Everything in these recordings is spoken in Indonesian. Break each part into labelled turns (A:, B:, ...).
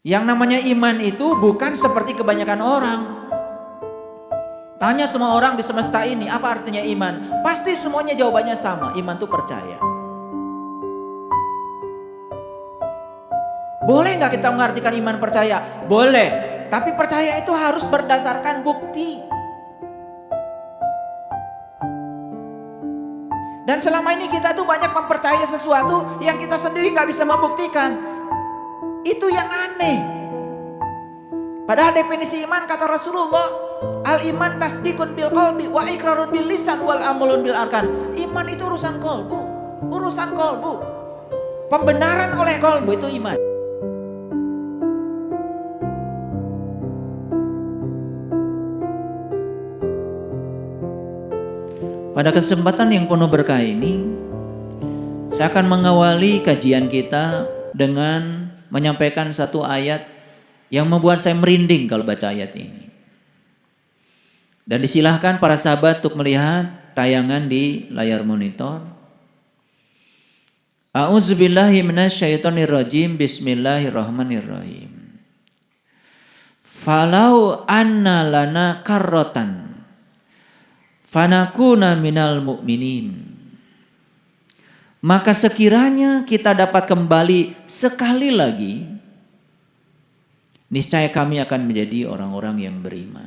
A: Yang namanya iman itu bukan seperti kebanyakan orang. Tanya semua orang di semesta ini, apa artinya iman? Pasti semuanya jawabannya sama, iman itu percaya. Boleh nggak kita mengartikan iman percaya? Boleh, tapi percaya itu harus berdasarkan bukti. Dan selama ini kita tuh banyak mempercayai sesuatu yang kita sendiri nggak bisa membuktikan. Itu yang aneh. Padahal definisi iman kata Rasulullah, al-iman tasdikun bil qalbi wa iqrarun bil lisan wal amalun bil arkan. Iman itu urusan kolbu, urusan kolbu. Pembenaran oleh kolbu itu iman. Pada kesempatan yang penuh berkah ini, saya akan mengawali kajian kita dengan menyampaikan satu ayat yang membuat saya merinding kalau baca ayat ini. Dan disilahkan para sahabat untuk melihat tayangan di layar monitor. A'udzubillahi minasyaitonirrajim. Bismillahirrahmanirrahim. Falau anna lana karrotan fanakuna minal mu'minin. Maka sekiranya kita dapat kembali sekali lagi, niscaya kami akan menjadi orang-orang yang beriman.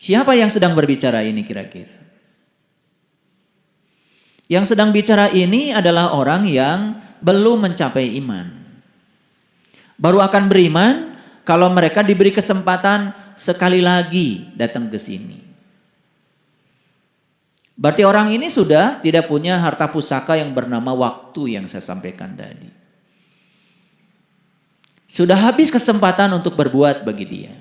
A: Siapa yang sedang berbicara ini kira-kira? Yang sedang bicara ini adalah orang yang belum mencapai iman. Baru akan beriman kalau mereka diberi kesempatan sekali lagi datang ke sini. Berarti orang ini sudah tidak punya harta pusaka yang bernama waktu yang saya sampaikan tadi. Sudah habis kesempatan untuk berbuat bagi dia.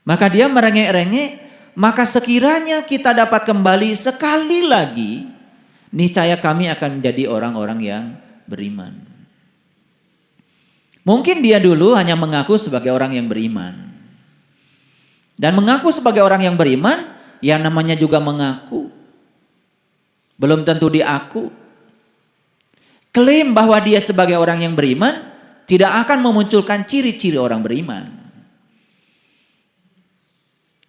A: Maka dia merengek-rengek, maka sekiranya kita dapat kembali sekali lagi, niscaya kami akan menjadi orang-orang yang beriman. Mungkin dia dulu hanya mengaku sebagai orang yang beriman. Dan mengaku sebagai orang yang beriman, yang namanya juga mengaku, belum tentu diaku. Klaim bahwa dia sebagai orang yang beriman tidak akan memunculkan ciri-ciri orang beriman.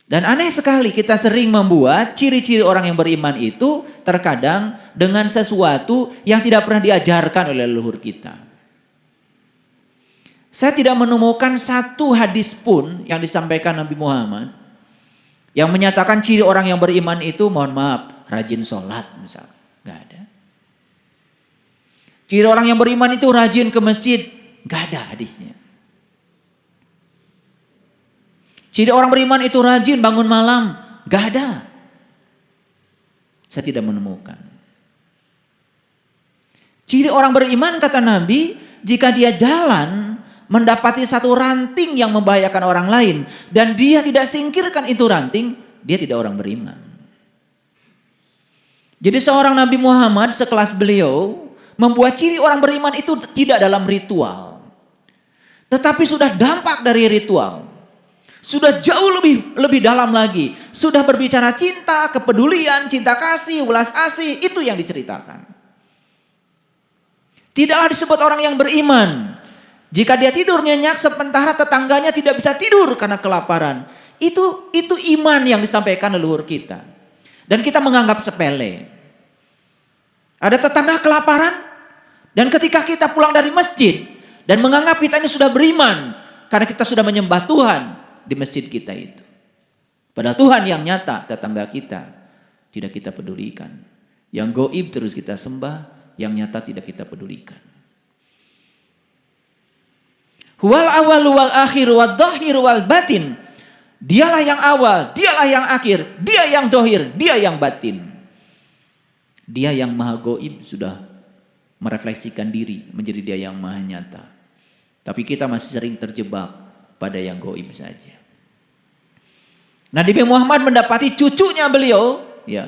A: Dan aneh sekali kita sering membuat ciri-ciri orang yang beriman itu terkadang dengan sesuatu yang tidak pernah diajarkan oleh leluhur kita. Saya tidak menemukan satu hadis pun yang disampaikan Nabi Muhammad yang menyatakan ciri orang yang beriman itu, mohon maaf, rajin sholat misalnya. Gak ada. Ciri orang yang beriman itu rajin ke masjid. Gak ada hadisnya. Ciri orang beriman itu rajin bangun malam. Gak ada. Saya tidak menemukan. Ciri orang beriman kata Nabi, jika dia jalan mendapati satu ranting yang membahayakan orang lain dan dia tidak singkirkan itu ranting, dia tidak orang beriman. Jadi seorang Nabi Muhammad sekelas beliau membuat ciri orang beriman itu tidak dalam ritual, tetapi sudah dampak dari ritual. Sudah jauh lebih dalam lagi. Sudah berbicara cinta, kepedulian, cinta kasih, welas asih, itu yang diceritakan. Tidaklah disebut orang yang beriman jika dia tidur nyenyak sementara tetangganya tidak bisa tidur karena kelaparan. Itu iman yang disampaikan leluhur kita. Dan kita menganggap sepele. Ada tetangga kelaparan dan ketika kita pulang dari masjid dan menganggap kita ini sudah beriman karena kita sudah menyembah Tuhan di masjid kita itu. Padahal Tuhan yang nyata tetangga kita tidak kita pedulikan. Yang gaib terus kita sembah, yang nyata tidak kita pedulikan. Huwal awal wal akhir wal dhahir wal batin. Dialah yang awal, dialah yang akhir, dia yang dohir, dia yang batin. Dia yang maha gaib sudah merefleksikan diri menjadi dia yang maha nyata. Tapi kita masih sering terjebak pada yang gaib saja. Nabi Muhammad mendapati cucunya beliau ya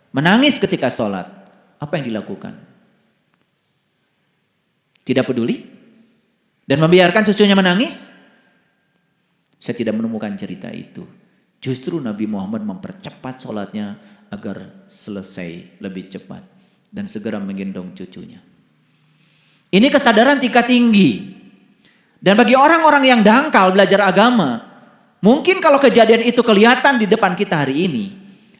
A: menangis ketika sholat. Apa yang dilakukan? Tidak peduli? Dan membiarkan cucunya menangis? Saya tidak menemukan cerita itu. Justru Nabi Muhammad mempercepat sholatnya agar selesai lebih cepat. Dan segera menggendong cucunya. Ini kesadaran tingkat tinggi. Dan bagi orang-orang yang dangkal belajar agama, mungkin kalau kejadian itu kelihatan di depan kita hari ini,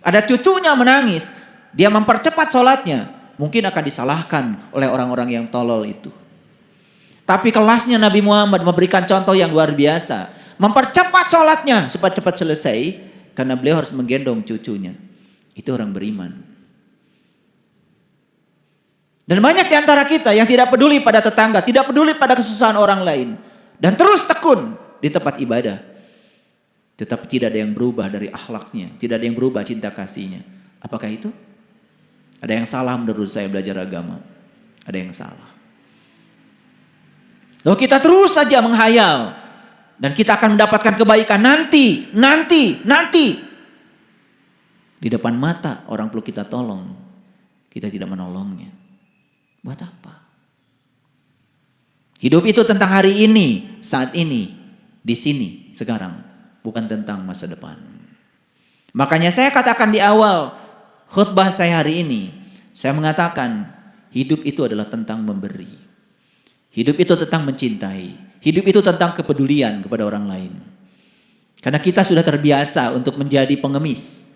A: ada cucunya menangis, dia mempercepat sholatnya, mungkin akan disalahkan oleh orang-orang yang tolol itu. Tapi kelasnya Nabi Muhammad memberikan contoh yang luar biasa, mempercepat sholatnya supaya cepat selesai, karena beliau harus menggendong cucunya. Itu orang beriman. Dan banyak di antara kita yang tidak peduli pada tetangga, tidak peduli pada kesusahan orang lain, dan terus tekun di tempat ibadah. Tetapi tidak ada yang berubah dari akhlaknya, tidak ada yang berubah cinta kasihnya. Apakah itu? Ada yang salah menurut saya belajar agama. Ada yang salah. Lalu kita terus saja menghayal, dan kita akan mendapatkan kebaikan nanti. Di depan mata orang perlu kita tolong, kita tidak menolongnya. Buat apa? Hidup itu tentang hari ini, saat ini, di sini, sekarang. Bukan tentang masa depan. Makanya saya katakan di awal khutbah saya hari ini, saya mengatakan hidup itu adalah tentang memberi. Hidup itu tentang mencintai. Hidup itu tentang kepedulian kepada orang lain. Karena kita sudah terbiasa untuk menjadi pengemis.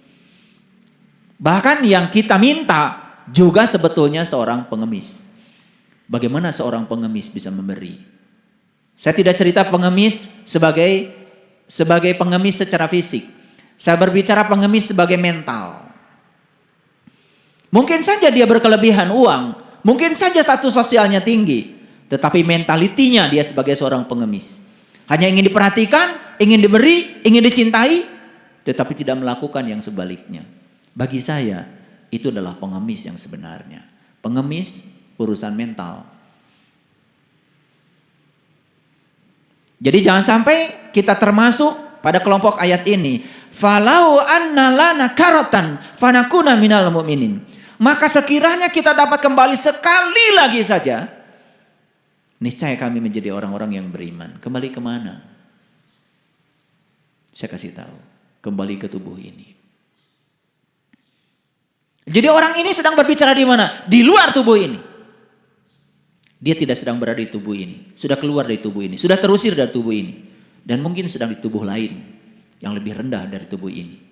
A: Bahkan yang kita minta juga sebetulnya seorang pengemis. Bagaimana seorang pengemis bisa memberi? Saya tidak cerita pengemis sebagai pengemis secara fisik. Saya berbicara pengemis sebagai mental. Mungkin saja dia berkelebihan uang, mungkin saja status sosialnya tinggi, tetapi mentalitinya dia sebagai seorang pengemis. Hanya ingin diperhatikan, ingin diberi, ingin dicintai, tetapi tidak melakukan yang sebaliknya. Bagi saya, itu adalah pengemis yang sebenarnya. Pengemis urusan mental. Jadi jangan sampai kita termasuk pada kelompok ayat ini. Falau anna lana karatan fanakuna minal mu'minin. Maka sekiranya kita dapat kembali sekali lagi saja, niscaya kami menjadi orang-orang yang beriman. Kembali kemana? Saya kasih tahu. Kembali ke tubuh ini. Jadi orang ini sedang berbicara di mana? Di luar tubuh ini. Dia tidak sedang berada di tubuh ini. Sudah keluar dari tubuh ini. Sudah terusir dari tubuh ini. Dan mungkin sedang di tubuh lain. Yang lebih rendah dari tubuh ini.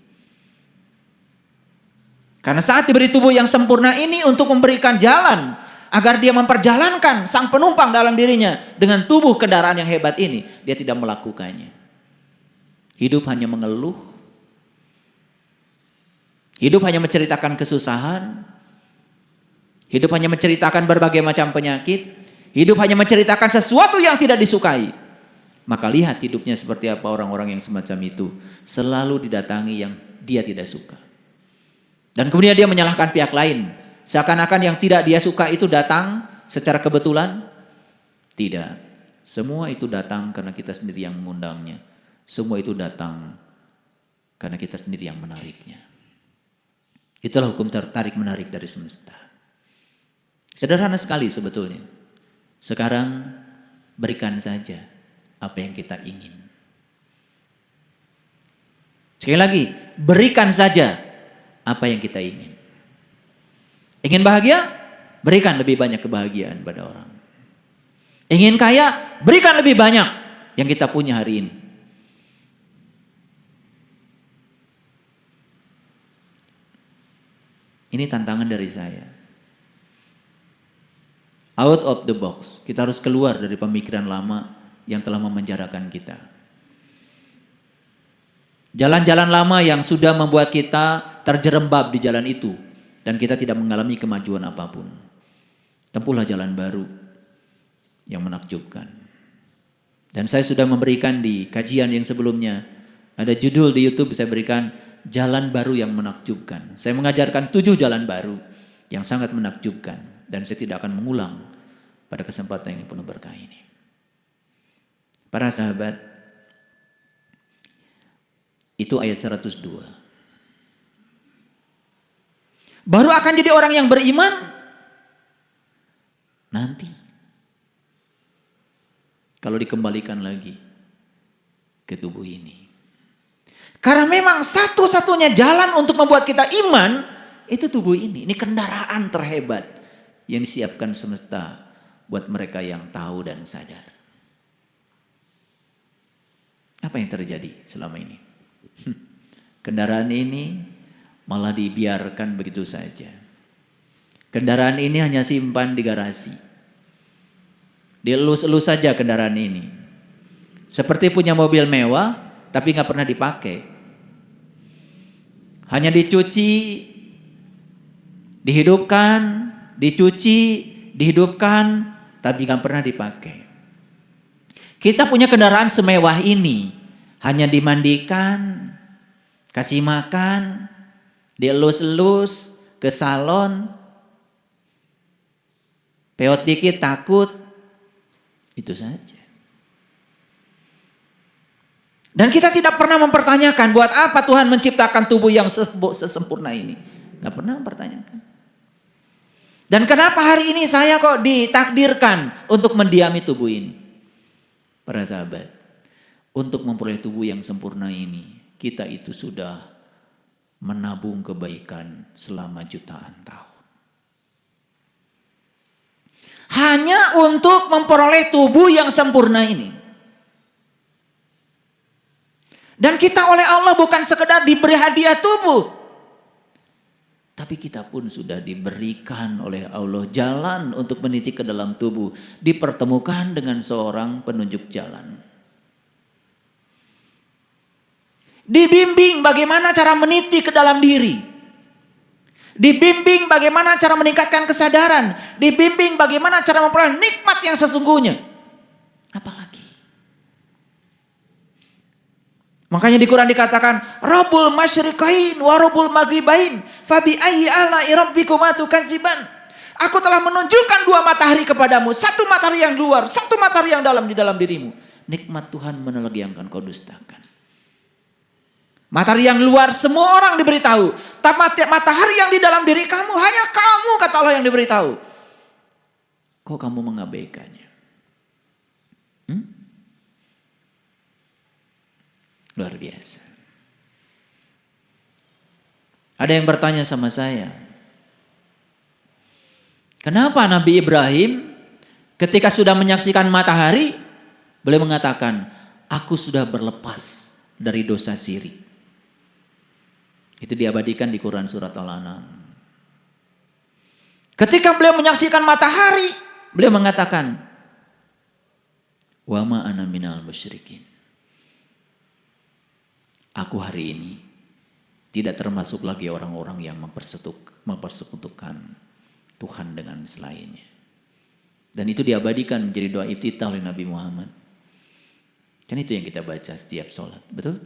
A: Karena saat diberi tubuh yang sempurna ini untuk memberikan jalan. Agar dia memperjalankan sang penumpang dalam dirinya. Dengan tubuh kendaraan yang hebat ini. Dia tidak melakukannya. Hidup hanya mengeluh. Hidup hanya menceritakan kesusahan. Hidup hanya menceritakan berbagai macam penyakit. Hidup hanya menceritakan sesuatu yang tidak disukai. Maka lihat hidupnya seperti apa orang-orang yang semacam itu. Selalu didatangi yang dia tidak suka. Dan kemudian dia menyalahkan pihak lain. Seakan-akan yang tidak dia suka itu datang secara kebetulan. Tidak. Semua itu datang karena kita sendiri yang mengundangnya. Semua itu datang karena kita sendiri yang menariknya. Itulah hukum tarik menarik dari semesta. Sederhana sekali sebetulnya. Sekarang berikan saja apa yang kita ingin. Sekali lagi, berikan saja apa yang kita ingin. Ingin bahagia? Berikan lebih banyak kebahagiaan pada orang. Ingin kaya? Berikan lebih banyak yang kita punya hari ini. Ini tantangan dari saya. Out of the box. Kita harus keluar dari pemikiran lama yang telah memenjarakan kita. Jalan-jalan lama yang sudah membuat kita terjerembab di jalan itu. Dan kita tidak mengalami kemajuan apapun. Tempuhlah jalan baru yang menakjubkan. Dan saya sudah memberikan di kajian yang sebelumnya. Ada judul di YouTube saya berikan, Jalan Baru yang Menakjubkan. Saya mengajarkan 7 jalan baru yang sangat menakjubkan. Dan saya tidak akan mengulang pada kesempatan yang penuh berkah ini. Para sahabat, itu ayat 102. Baru akan jadi orang yang beriman nanti. Kalau dikembalikan lagi ke tubuh ini. Karena memang satu-satunya jalan untuk membuat kita iman, itu tubuh ini. Ini kendaraan terhebat yang disiapkan semesta buat mereka yang tahu dan sadar. Apa yang terjadi selama ini? Kendaraan ini malah dibiarkan begitu saja. Kendaraan ini hanya simpan di garasi. Dielus-elus saja kendaraan ini. Seperti punya mobil mewah, tapi nggak pernah dipakai. Hanya dicuci, dihidupkan, dicuci, dihidupkan, tapi nggak pernah dipakai. Kita punya kendaraan semewah ini, hanya dimandikan, kasih makan, dielus-elus, ke salon, peot dikit takut, itu saja. Dan kita tidak pernah mempertanyakan buat apa Tuhan menciptakan tubuh yang sesempurna ini. Gak pernah mempertanyakan. Dan kenapa hari ini saya kok ditakdirkan untuk mendiami tubuh ini? Para sahabat, untuk memperoleh tubuh yang sempurna ini, kita itu sudah menabung kebaikan selama jutaan tahun. Hanya untuk memperoleh tubuh yang sempurna ini. Dan kita oleh Allah bukan sekedar diberi hadiah tubuh. Tapi kita pun sudah diberikan oleh Allah jalan untuk meniti ke dalam tubuh. Dipertemukan dengan seorang penunjuk jalan. Dibimbing bagaimana cara meniti ke dalam diri. Dibimbing bagaimana cara meningkatkan kesadaran. Dibimbing bagaimana cara memperoleh nikmat yang sesungguhnya. Apalagi. Makanya di Quran dikatakan Rabbul masyriqain wa Rabbul maghribain fabi ayyi ala'i rabbikuma tukadziban. Aku telah menunjukkan dua matahari kepadamu, satu matahari yang luar, satu matahari yang dalam di dalam dirimu. Nikmat Tuhan mana lagi yang akan kau dustakan? Matahari yang luar semua orang diberitahu, tapi matahari yang di dalam diri kamu hanya kamu kata Allah yang diberitahu. Kok kamu mengabaikannya? Luar biasa. Ada yang bertanya sama saya, kenapa Nabi Ibrahim ketika sudah menyaksikan matahari, beliau mengatakan, aku sudah berlepas dari dosa syirik. Itu diabadikan di Quran surat Al-An'am. Ketika beliau menyaksikan matahari, beliau mengatakan, wa ma ana minal musyrikin. Aku hari ini tidak termasuk lagi orang-orang yang mempersekutukan Tuhan dengan selainnya. Dan itu diabadikan menjadi doa iftitah oleh Nabi Muhammad. Kan itu yang kita baca setiap sholat, betul?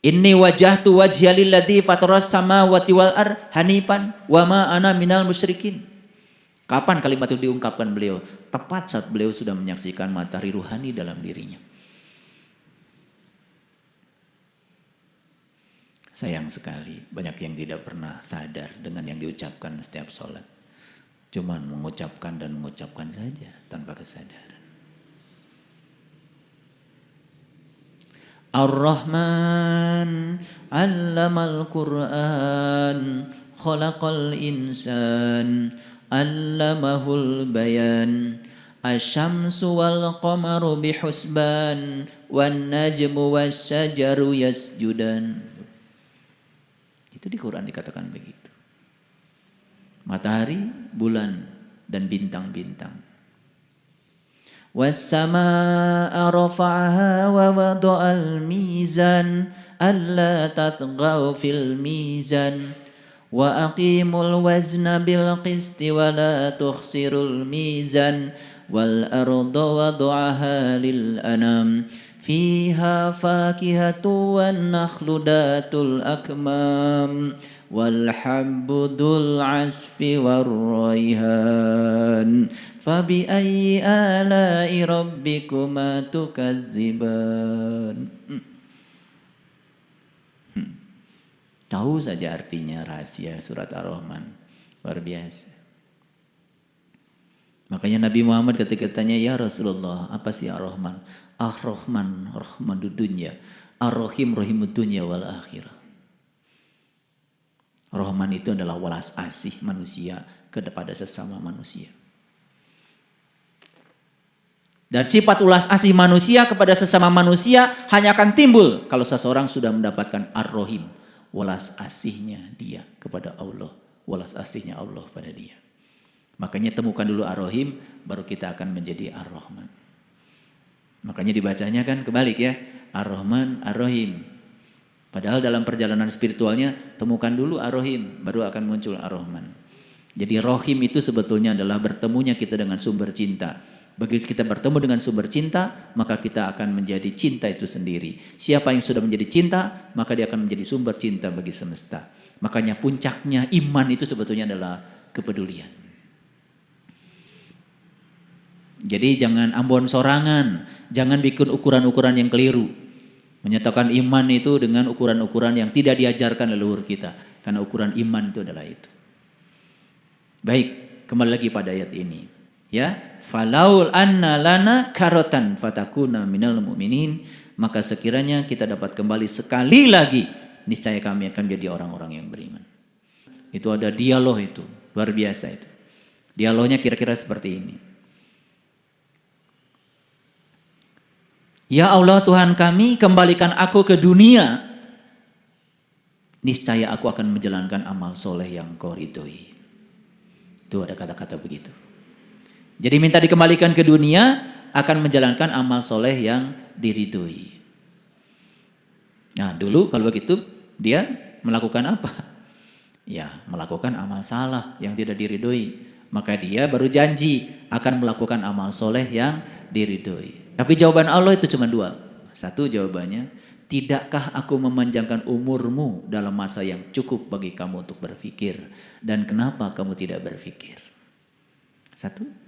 A: Inni wajahtu wajhiya lilladzi fataras samawati wal ardh hanifan wa ma ana minal musyrikin. Kapan kalimat itu diungkapkan beliau? Tepat saat beliau sudah menyaksikan matahari ruhani dalam dirinya. Sayang sekali, banyak yang tidak pernah sadar dengan yang diucapkan setiap sholat. Cuman mengucapkan dan mengucapkan saja tanpa kesadaran. Ar-Rahman, 'allamal Qur'an, khalaqal insan, 'allamahul bayan. Asy-syamsu wal qamaru bihusban, wan najmu wasyajaru yasjudan. Itu di Quran dikatakan begitu. Matahari, bulan, dan bintang-bintang. Was-samaa'a rafa'aha wa wada'al mizan alla tatghaw fil mizan wa aqimul wazna bil qisti wa la tukhsirul mizan wal arda wada'aha lil anam. Fiha fakihatu wan nakhlu datul akmam wal habbudul asfi war rayhan fabi ayyi ala'i rabbikuma tukadziban. Tahu saja artinya rahasia surat Ar-Rahman. Luar biasa. Makanya Nabi Muhammad ketika tanya, ya Rasulullah, apa sih Ar-Rahman? Ar-Rahman, Rahmanud dunya. Ar-Rahim, Rahimud dunya wal akhirah. Rahman itu adalah welas asih manusia kepada sesama manusia. Dan sifat ulas asih manusia kepada sesama manusia hanya akan timbul kalau seseorang sudah mendapatkan ar-Rahim, welas asihnya dia kepada Allah, welas asihnya Allah pada dia. Makanya temukan dulu ar-Rahim, baru kita akan menjadi ar-Rahman. Makanya dibacanya kan kebalik ya, ar-Rahman, ar-Rahim. Padahal dalam perjalanan spiritualnya temukan dulu ar-Rahim, baru akan muncul ar-Rahman. Jadi Rahim itu sebetulnya adalah bertemunya kita dengan sumber cinta. Begitu kita bertemu dengan sumber cinta, maka kita akan menjadi cinta itu sendiri. Siapa yang sudah menjadi cinta, maka dia akan menjadi sumber cinta bagi semesta. Makanya puncaknya iman itu sebetulnya adalah kepedulian. Jadi jangan ambon sorangan, jangan bikin ukuran-ukuran yang keliru. Menyatakan iman itu dengan ukuran-ukuran yang tidak diajarkan leluhur kita. Karena ukuran iman itu adalah itu. Baik, kembali lagi pada ayat ini. Ya, falaul anna lana karotan fatakuna minal mu'minin, maka sekiranya kita dapat kembali sekali lagi, niscaya kami akan menjadi orang-orang yang beriman. Itu ada dialog itu, luar biasa itu. Dialognya kira-kira seperti ini. Ya Allah Tuhan kami, kembalikan aku ke dunia, niscaya aku akan menjalankan amal soleh yang Kau ridhoi. Itu ada kata-kata begitu. Jadi minta dikembalikan ke dunia, akan menjalankan amal soleh yang diridhoi. Nah dulu kalau begitu dia melakukan apa? Ya melakukan amal salah yang tidak diridhoi. Maka dia baru janji akan melakukan amal soleh yang diridhoi. Tapi jawaban Allah itu cuma dua. Satu jawabannya, tidakkah aku memanjangkan umurmu dalam masa yang cukup bagi kamu untuk berpikir? Dan kenapa kamu tidak berpikir? Satu.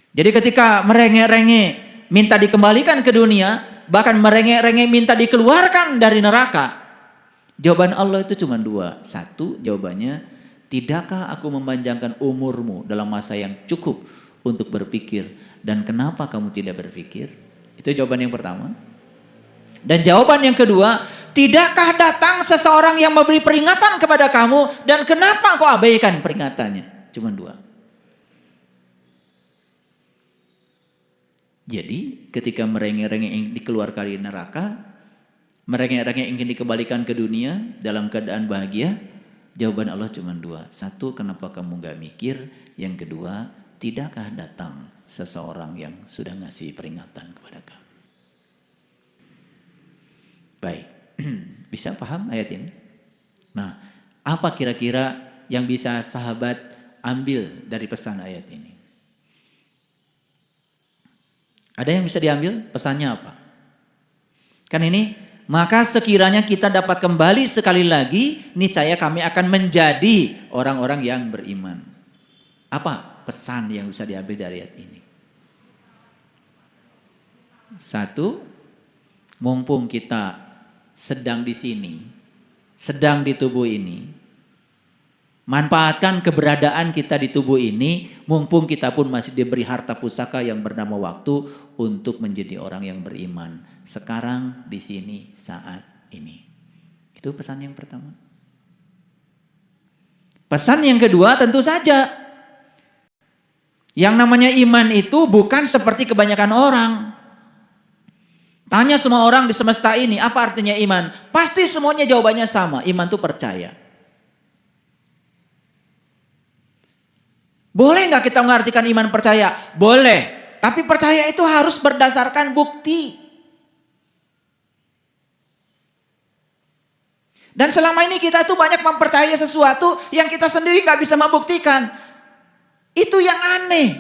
A: Jadi ketika merengek-rengek minta dikembalikan ke dunia, bahkan merengek-rengek minta dikeluarkan dari neraka, jawaban Allah itu cuma dua. Satu jawabannya, tidakkah aku memanjangkan umurmu dalam masa yang cukup untuk berpikir, dan kenapa kamu tidak berpikir? Itu jawaban yang pertama. Dan jawaban yang kedua, tidakkah datang seseorang yang memberi peringatan kepada kamu, dan kenapa kau abaikan peringatannya? Cuma dua. Jadi ketika merengek-rengek ingin dikeluarkan dari neraka, merengek-rengek ingin dikembalikan ke dunia dalam keadaan bahagia, jawaban Allah cuma dua. Satu, kenapa kamu gak mikir? Yang kedua, tidakkah datang seseorang yang sudah ngasih peringatan kepada kamu? Baik, bisa paham ayat ini? Nah, apa kira-kira yang bisa sahabat ambil dari pesan ayat ini? Ada yang bisa diambil? Pesannya apa? Kan ini, maka sekiranya kita dapat kembali sekali lagi, niscaya kami akan menjadi orang-orang yang beriman. Apa pesan yang bisa diambil dari ayat ini? Satu, mumpung kita sedang di sini, sedang di tubuh ini, manfaatkan keberadaan kita di tubuh ini, mumpung kita pun masih diberi harta pusaka yang bernama waktu untuk menjadi orang yang beriman. Sekarang, di sini, saat ini. Itu pesan yang pertama. Pesan yang kedua tentu saja, yang namanya iman itu bukan seperti kebanyakan orang. Tanya semua orang di semesta ini, apa artinya iman? Pasti semuanya jawabannya sama, iman itu percaya. Boleh nggak kita mengartikan iman percaya? Boleh. Tapi percaya itu harus berdasarkan bukti. Dan selama ini kita tuh banyak mempercayai sesuatu yang kita sendiri nggak bisa membuktikan. Itu yang aneh.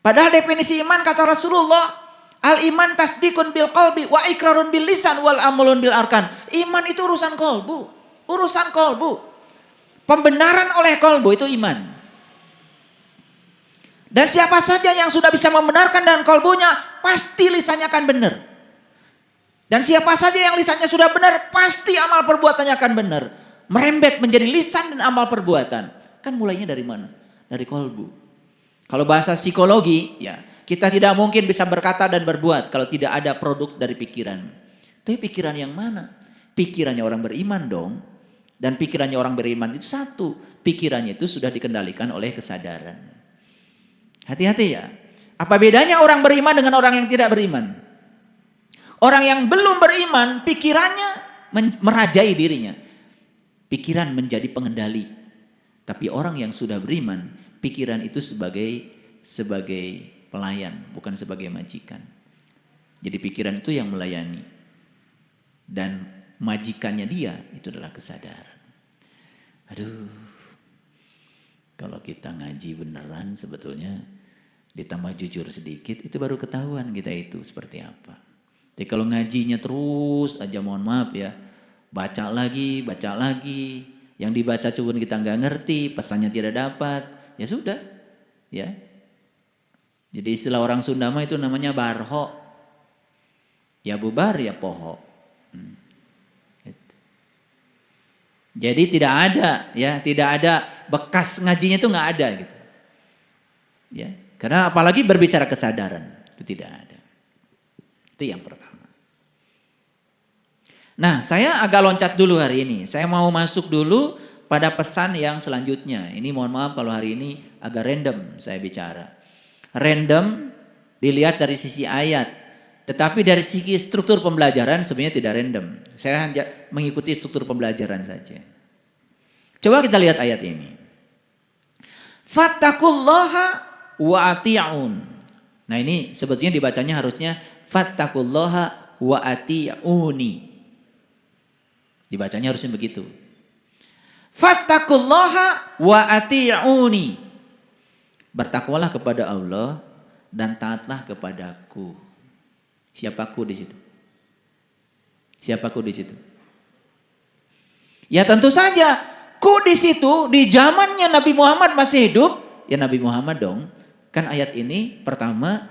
A: Padahal definisi iman kata Rasulullah, al-iman tasdikun bil qalbi wa ikrarun bil lisan wal amalun bil arkan. Iman itu urusan kolbu. Urusan kolbu. Pembenaran oleh kolbu itu iman. Dan siapa saja yang sudah bisa membenarkan dengan kolbunya, pasti lisannya akan benar. Dan siapa saja yang lisannya sudah benar, pasti amal perbuatannya akan benar. Merembet menjadi lisan dan amal perbuatan. Kan mulainya dari mana? Dari kolbu. Kalau bahasa psikologi, ya kita tidak mungkin bisa berkata dan berbuat kalau tidak ada produk dari pikiran. Tapi pikiran yang mana? Pikirannya orang beriman dong. Dan pikirannya orang beriman itu satu. Pikirannya itu sudah dikendalikan oleh kesadaran. Hati-hati ya. Apa bedanya orang beriman dengan orang yang tidak beriman? Orang yang belum beriman, pikirannya merajai dirinya. Pikiran menjadi pengendali. Tapi orang yang sudah beriman, pikiran itu sebagai pelayan, bukan sebagai majikan. Jadi pikiran itu yang melayani. Dan majikannya dia itu adalah kesadaran. Aduh, kalau kita ngaji beneran sebetulnya ditambah jujur sedikit, itu baru ketahuan kita itu seperti apa. Jadi kalau ngajinya terus aja, mohon maaf ya, baca lagi, yang dibaca cuma kita nggak ngerti, pesannya tidak dapat, ya sudah, ya. Jadi istilah orang Sunda mah itu namanya barho, ya bubar ya poho. Jadi tidak ada bekas ngajinya itu nggak ada gitu, ya. Karena apalagi berbicara kesadaran itu tidak ada. Itu yang pertama. Nah, saya agak loncat dulu hari ini. Saya mau masuk dulu pada pesan yang selanjutnya. Ini mohon maaf kalau hari ini agak random saya bicara. Random dilihat dari sisi ayat. Tetapi dari segi struktur pembelajaran sebenarnya tidak random. Saya hanya mengikuti struktur pembelajaran saja. Coba kita lihat ayat ini. Fattaqullaha wa ati'un. Nah ini sebetulnya dibacanya harusnya fattaqullaha wa ati'uni. Dibacanya harusnya begitu. Fattaqullaha wa ati'uni. Bertakwalah kepada Allah dan taatlah kepadaku. Siapaku di situ? Siapaku di situ? Ya tentu saja, ku di situ di zamannya Nabi Muhammad masih hidup, ya Nabi Muhammad dong. Kan ayat ini pertama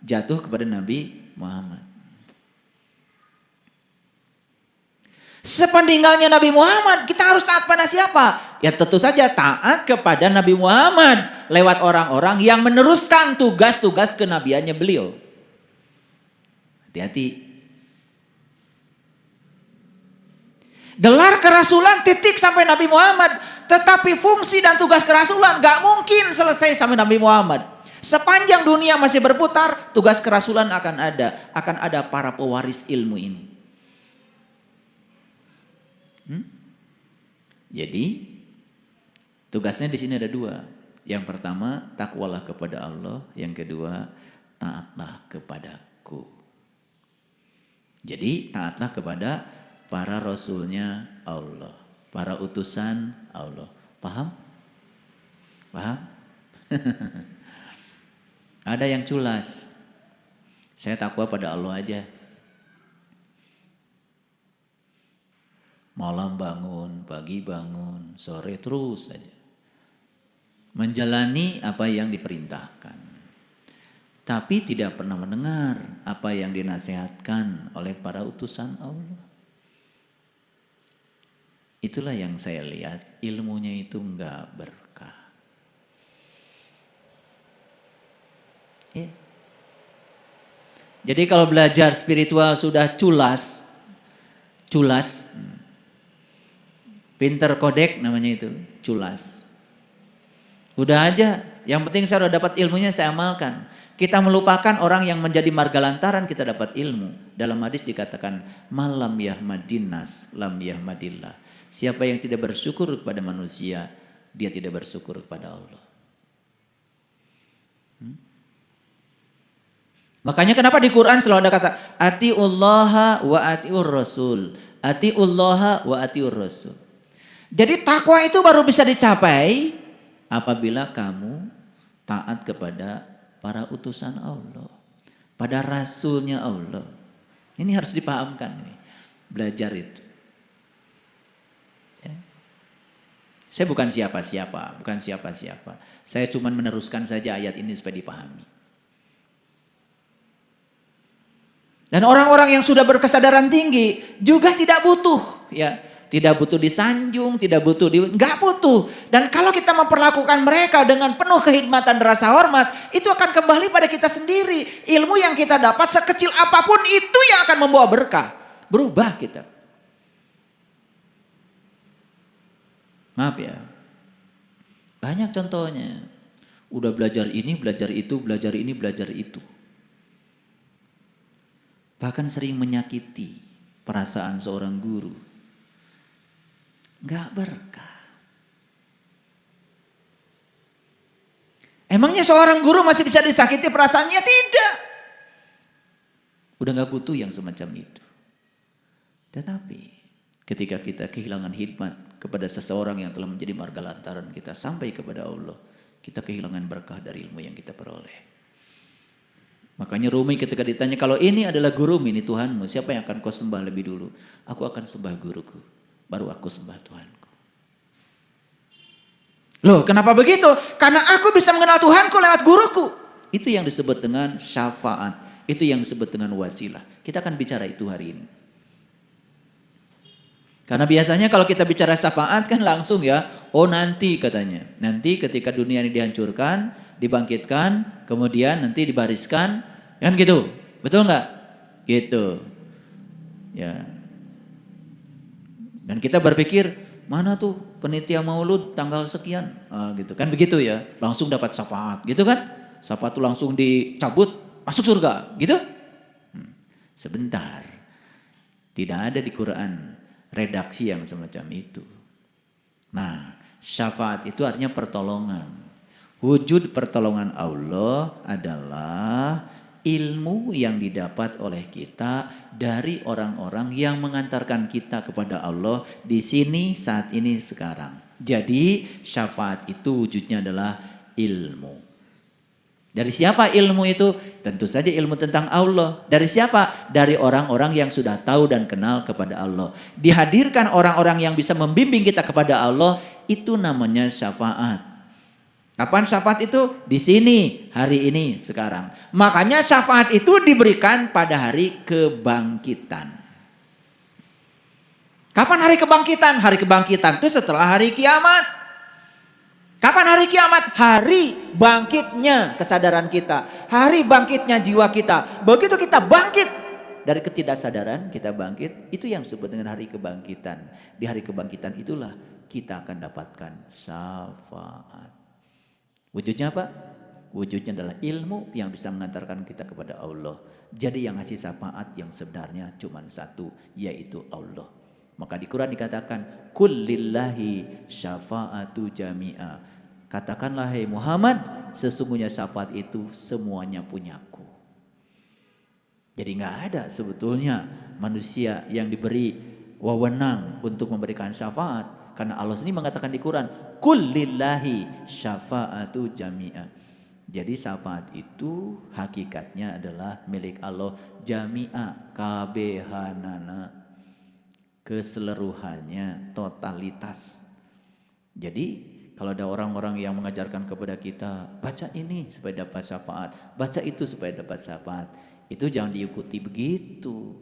A: jatuh kepada Nabi Muhammad. Sepeninggalnya Nabi Muhammad, kita harus taat pada siapa? Ya tentu saja taat kepada Nabi Muhammad lewat orang-orang yang meneruskan tugas-tugas kenabiannya beliau. Hati-hati. Gelar kerasulan titik sampai Nabi Muhammad, tetapi fungsi dan tugas kerasulan gak mungkin selesai sampai Nabi Muhammad. Sepanjang dunia masih berputar, tugas kerasulan akan ada para pewaris ilmu ini. Jadi tugasnya di sini ada dua. Yang pertama takwalah kepada Allah, yang kedua taatlah kepadaku. Jadi taatlah kepada para rasulnya Allah, para utusan Allah. Paham? Paham? Ada yang culas. Saya takwa pada Allah aja. Malam bangun, pagi bangun, sore terus saja. Menjalani apa yang diperintahkan. Tapi tidak pernah mendengar apa yang dinasihatkan oleh para utusan Allah. Itulah yang saya lihat, ilmunya itu enggak berkah. Ya. Jadi kalau belajar spiritual sudah culas, pinter kodek namanya itu, culas. Udah aja, yang penting saya udah dapat ilmunya saya amalkan. Kita melupakan orang yang menjadi marga lantaran kita dapat ilmu. Dalam hadis dikatakan, malam yahmadinas lam yahmadillah. Siapa yang tidak bersyukur kepada manusia, dia tidak bersyukur kepada Allah. Makanya kenapa di Quran selalu ada kata, atiullaha wa atiur rasul. Atiullaha wa atiur rasul. Jadi takwa itu baru bisa dicapai apabila kamu taat kepada para utusan Allah, pada rasulnya Allah. Ini harus dipahamkan nih, belajar itu. Ya. Saya bukan siapa-siapa. Saya cuma meneruskan saja ayat ini supaya dipahami. Dan orang-orang yang sudah berkesadaran tinggi juga tidak butuh, ya. Tidak butuh disanjung, nggak butuh. Dan kalau kita memperlakukan mereka dengan penuh kehormatan dan rasa hormat, itu akan kembali pada kita sendiri. Ilmu yang kita dapat sekecil apapun itu yang akan membawa berkah. Berubah kita. Maaf ya. Banyak contohnya. Udah belajar ini, belajar itu, belajar ini, belajar itu. Bahkan sering menyakiti perasaan seorang guru. Nggak berkah. Emangnya seorang guru masih bisa disakiti perasaannya? Tidak. Udah nggak butuh yang semacam itu. Tetapi ketika kita kehilangan hikmat kepada seseorang yang telah menjadi marga lantaran kita sampai kepada Allah, kita kehilangan berkah dari ilmu yang kita peroleh. Makanya Rumi ketika ditanya, kalau ini adalah gurumu, ini Tuhanmu, siapa yang akan kau sembah lebih dulu? Aku akan sembah guruku, baru aku sembah Tuhanku. Loh, kenapa begitu? Karena aku bisa mengenal Tuhanku lewat guruku. Itu yang disebut dengan syafaat. Itu yang disebut dengan wasilah. Kita akan bicara itu hari ini. Karena biasanya kalau kita bicara syafaat kan langsung ya, oh nanti katanya. Nanti ketika dunia ini dihancurkan, dibangkitkan, kemudian nanti dibariskan, kan gitu. Betul nggak? Gitu. Ya. Dan kita berpikir, mana tuh penitia maulud tanggal sekian? Gitu kan begitu ya. Langsung dapat syafaat, gitu kan? Syafaat tuh langsung dicabut, masuk surga, gitu. Sebentar. Tidak ada di Quran redaksi yang semacam itu. Nah, syafaat itu artinya pertolongan. Wujud pertolongan Allah adalah ilmu yang didapat oleh kita dari orang-orang yang mengantarkan kita kepada Allah di sini, saat ini, sekarang. Jadi syafaat itu wujudnya adalah ilmu. Dari siapa ilmu itu? Tentu saja ilmu tentang Allah. Dari siapa? Dari orang-orang yang sudah tahu dan kenal kepada Allah. Dihadirkan orang-orang yang bisa membimbing kita kepada Allah, itu namanya syafaat. Kapan syafaat itu? Di sini, hari ini, sekarang. Makanya syafaat itu diberikan pada hari kebangkitan. Kapan hari kebangkitan? Hari kebangkitan itu setelah hari kiamat. Kapan hari kiamat? Hari bangkitnya kesadaran kita. Hari bangkitnya jiwa kita. Begitu kita bangkit dari ketidaksadaran, kita bangkit. Itu yang disebut dengan hari kebangkitan. Di hari kebangkitan itulah kita akan dapatkan syafaat. Wujudnya apa? Wujudnya adalah ilmu yang bisa mengantarkan kita kepada Allah. Jadi yang ngasih syafaat yang sebenarnya cuma satu, yaitu Allah. Maka di Quran dikatakan, kullillahi syafa'atu jami'a. Katakanlah, hai Muhammad, sesungguhnya syafaat itu semuanya punyaku. Jadi nggak ada sebetulnya manusia yang diberi wewenang untuk memberikan syafaat. Karena Allah sendiri mengatakan di Quran, kullillahi syafa'atu jami'a. Jadi syafaat itu hakikatnya adalah milik Allah jami'a, kabehanana, keseluruhannya, totalitas. Jadi kalau ada orang-orang yang mengajarkan kepada kita, baca ini supaya dapat syafaat, baca itu supaya dapat syafaat, itu jangan diikuti begitu.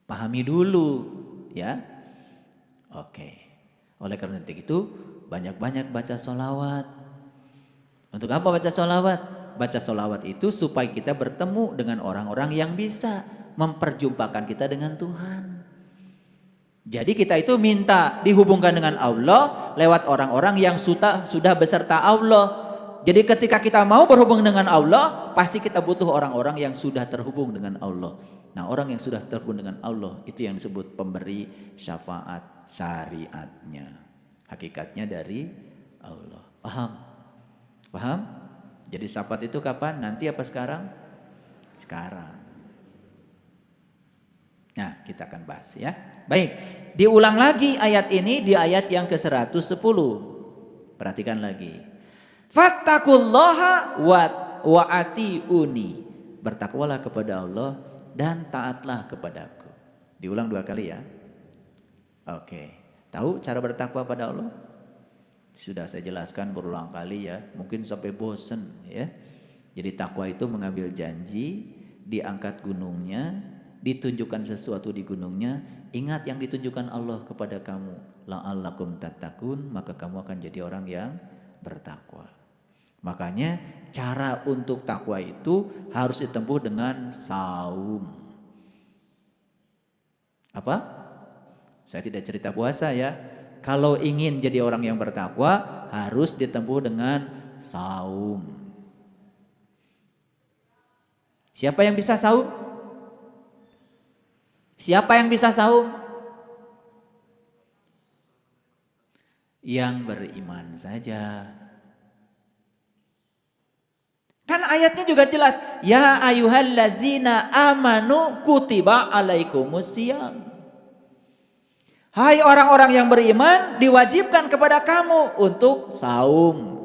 A: Pahami dulu, ya. Oke. Oleh karena itu, banyak-banyak baca sholawat. Untuk apa baca sholawat? Baca sholawat itu supaya kita bertemu dengan orang-orang yang bisa memperjumpakan kita dengan Tuhan. Jadi kita itu minta dihubungkan dengan Allah lewat orang-orang yang sudah beserta Allah. Jadi ketika kita mau berhubung dengan Allah, pasti kita butuh orang-orang yang sudah terhubung dengan Allah. Nah, orang yang sudah terhubung dengan Allah itu yang disebut pemberi syafaat syariatnya. Hakikatnya dari Allah. Paham? Paham? Jadi syafaat itu kapan? Nanti apa sekarang? Sekarang. Nah, kita akan bahas ya. Baik, diulang lagi ayat ini di ayat yang ke-110. Perhatikan lagi. Fattaqullaha wa atiuni. Bertakwalah kepada Allah dan taatlah kepadaku. Diulang 2 kali ya. Oke. Tahu cara bertakwa pada Allah? Sudah saya jelaskan berulang kali ya. Mungkin sampai bosan ya. Jadi takwa itu mengambil janji, diangkat gunungnya, ditunjukkan sesuatu di gunungnya, ingat yang ditunjukkan Allah kepada kamu, la'allakum tattaqun, maka kamu akan jadi orang yang bertakwa. Makanya cara untuk takwa itu harus ditempuh dengan saum. Apa? Saya tidak cerita puasa ya. Kalau ingin jadi orang yang bertakwa harus ditempuh dengan saum. Siapa yang bisa saum? Siapa yang bisa saum? Yang beriman saja. Kan ayatnya juga jelas, ya ayyuhallazina amanu kutiba alaikumusiyam. Hai orang-orang yang beriman, diwajibkan kepada kamu untuk saum.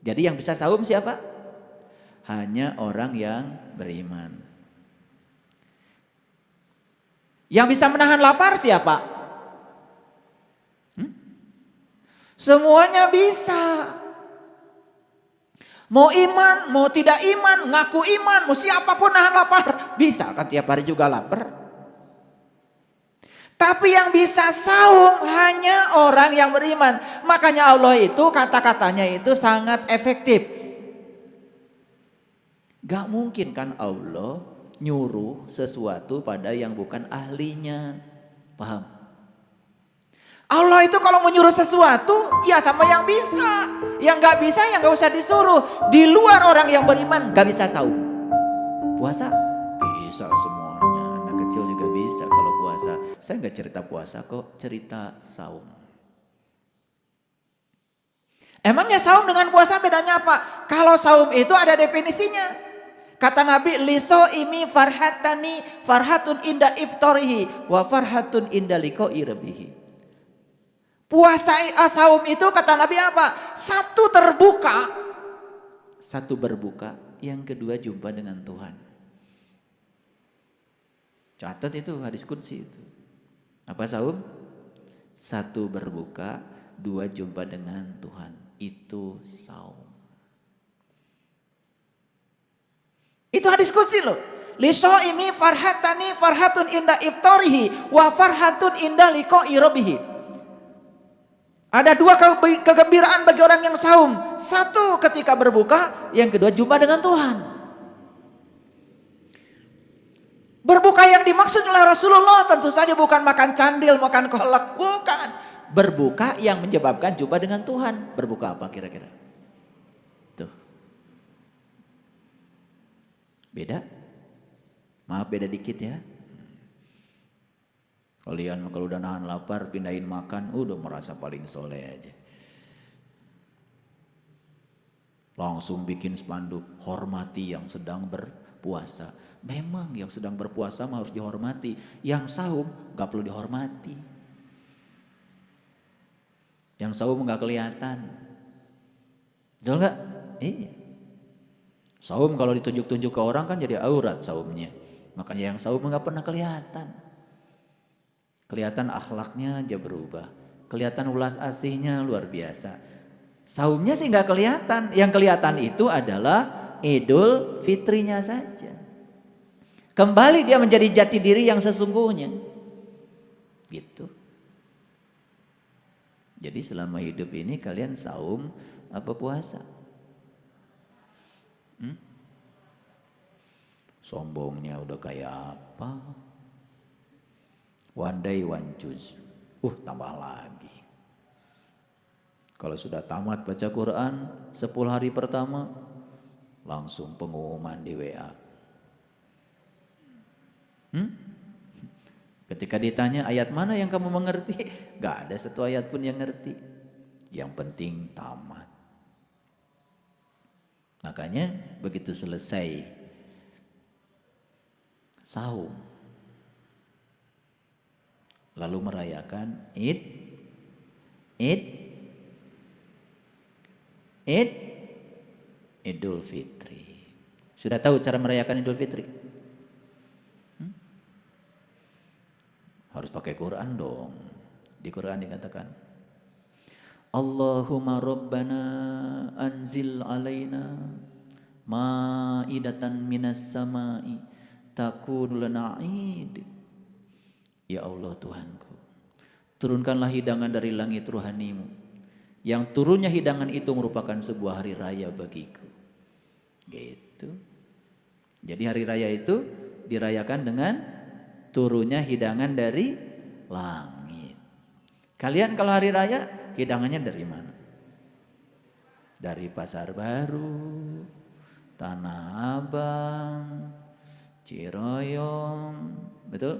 A: Jadi yang bisa saum siapa? Hanya orang yang beriman. Yang bisa menahan lapar siapa? Semuanya bisa. Mau iman, mau tidak iman, ngaku iman, mau siapapun nahan lapar. Bisa kan tiap hari juga lapar. Tapi yang bisa saum hanya orang yang beriman. Makanya Allah itu kata-katanya itu sangat efektif. Gak mungkin kan Allah nyuruh sesuatu pada yang bukan ahlinya. Paham? Allah itu kalau menyuruh sesuatu ya sama yang bisa. Yang gak bisa ya gak usah disuruh. Di luar orang yang beriman gak bisa saum. Puasa? Bisa semuanya. Anak kecil juga bisa kalau puasa. Saya gak cerita puasa kok, cerita saum. Emangnya saum dengan puasa bedanya apa? Kalau saum itu ada definisinya. Kata Nabi, liso imi farhatani farhatun inda iftarihi wa farhatun inda liqa'i rabbih. Puasa saum itu kata Nabi apa? Satu terbuka, satu berbuka, yang kedua jumpa dengan Tuhan. Catat itu hadis qudsi itu. Apa saum? Satu berbuka, dua jumpa dengan Tuhan. Itu saum. Itu hadis qudsi loh. Lisoimi farhatani farhatun inda iftarihi wa farhatun inda liqa'i rabbih. Ada dua kegembiraan bagi orang yang saum. Satu ketika berbuka, yang kedua jumpa dengan Tuhan. Berbuka yang dimaksud oleh Rasulullah tentu saja bukan makan candil, makan kolak, bukan. Berbuka yang menyebabkan jumpa dengan Tuhan. Berbuka apa kira-kira? Tuh. Beda? Maaf beda dikit ya. Kalian kalau udah nahan lapar pindahin makan udah merasa paling soleh aja. Langsung bikin spanduk hormati yang sedang berpuasa. Memang yang sedang berpuasa harus dihormati. Yang saum gak perlu dihormati. Yang saum gak kelihatan. Betul gak? Iya. Saum kalau ditunjuk-tunjuk ke orang kan jadi aurat saumnya. Makanya yang saum gak pernah kelihatan. Kelihatan akhlaknya aja berubah. Kelihatan ulas asihnya luar biasa. Saumnya sih gak kelihatan. Yang kelihatan itu adalah Idul Fitrinya saja. Kembali dia menjadi jati diri yang sesungguhnya. Gitu. Jadi selama hidup ini kalian saum apa puasa? Sombongnya udah kayak apa? One day one choose. Tambah lagi. Kalau sudah tamat baca Quran 10 hari pertama langsung pengumuman di WA. Ketika ditanya ayat mana yang kamu mengerti, gak ada satu ayat pun yang ngerti. Yang penting tamat. Makanya begitu selesai saum, lalu merayakan Idul Fitri. Sudah tahu cara merayakan Idul Fitri? Harus pakai Quran dong. Di Quran dikatakan, Allahumma rabbana anzil alaina ma'idatan minas sama'i takunu lana 'id. Ya Allah Tuhanku, turunkanlah hidangan dari langit rohanimu. Yang turunnya hidangan itu merupakan sebuah hari raya bagiku. Gitu. Jadi hari raya itu dirayakan dengan turunnya hidangan dari langit. Kalian kalau hari raya hidangannya dari mana? Dari Pasar Baru, Tanah Abang, Ciroyom, betul?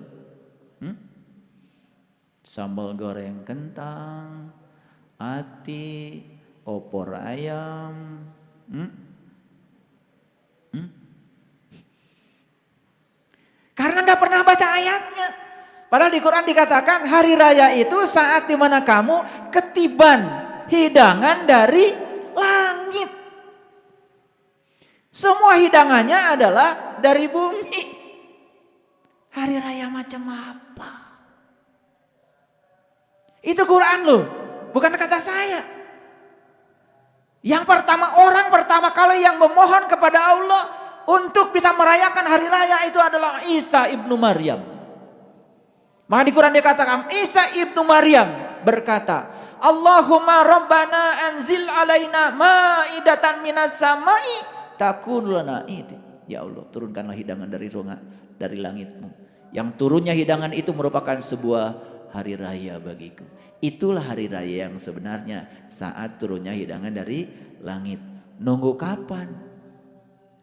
A: Sambal goreng kentang, ati, opor ayam. Karena nggak pernah baca ayatnya. Padahal di Quran dikatakan hari raya itu saat dimana kamu ketiban hidangan dari langit. Semua hidangannya adalah dari bumi. Hari raya macam apa? Itu Quran loh, bukan kata saya. Yang pertama, orang pertama kali yang memohon kepada Allah untuk bisa merayakan hari raya itu adalah Isa ibnu Maryam. Maka di Quran dikatakan Isa ibnu Maryam berkata, Allahumma rabbana anzil alaina ma'idatan minas samai takun lana id. Ya Allah, turunkanlah hidangan dari langitmu. Yang turunnya hidangan itu merupakan sebuah hari raya bagiku. Itulah hari raya yang sebenarnya, saat turunnya hidangan dari langit. Nunggu kapan?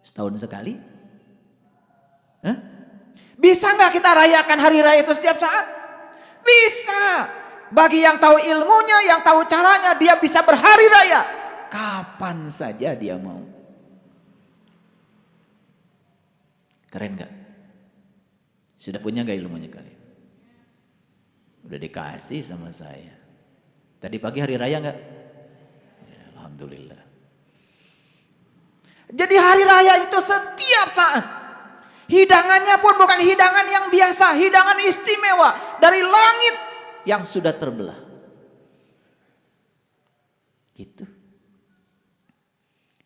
A: Setahun sekali? Hah? Bisa nggak kita rayakan hari raya itu setiap saat? Bisa. Bagi yang tahu ilmunya, yang tahu caranya, dia bisa berhari raya kapan saja dia mau. Keren nggak? Sudah punya nggak ilmunya kalian? Udah dikasih sama saya. Tadi pagi hari raya nggak? Ya, alhamdulillah. Jadi hari raya itu setiap saat. Hidangannya pun bukan hidangan yang biasa, hidangan istimewa dari langit yang sudah terbelah. Gitu.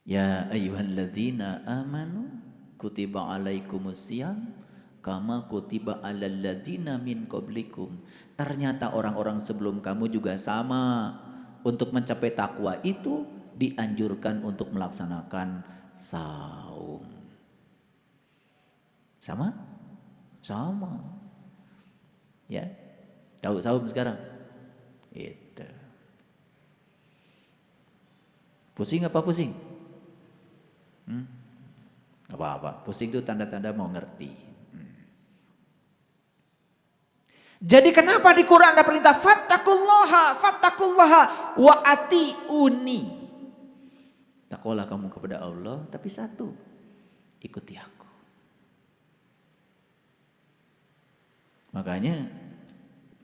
A: Ya ayyuhalladzina amanu kutiba alaikumusiyam kama kutiba alal ladzina min qablikum. Ternyata orang-orang sebelum kamu juga sama. Untuk mencapai takwa itu dianjurkan untuk melaksanakan saum. Sama? Sama. Ya. Tahu saum sekarang? Itu. Pusing apa pusing? Apa-apa. Pusing itu tanda-tanda mau ngerti. Jadi kenapa di Quran ada perintah fattakullaha wa atiuni. Takwalah kamu kepada Allah, tapi satu, ikuti aku. Makanya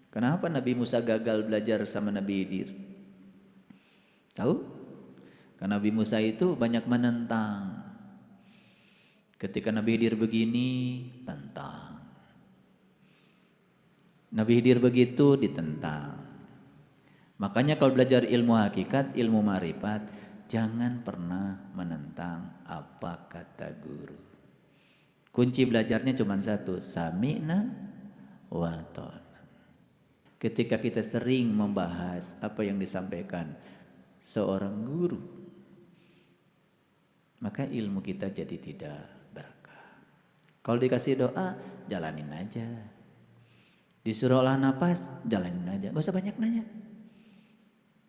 A: kenapa Nabi Musa gagal belajar sama Nabi Khidir? Tahu? Karena Nabi Musa itu banyak menentang. Ketika Nabi Khidir begini, tentang. Nabi Khidir begitu, ditentang. Makanya kalau belajar ilmu hakikat, ilmu ma'rifat, jangan pernah menentang apa kata guru. Kunci belajarnya cuma satu, sami'na wa ta'na. Ketika kita sering membahas apa yang disampaikan seorang guru, maka ilmu kita jadi tidak berkah. Kalau dikasih doa, jalanin aja. Disuruh olah napas, jalanin aja. Gak usah banyak nanya.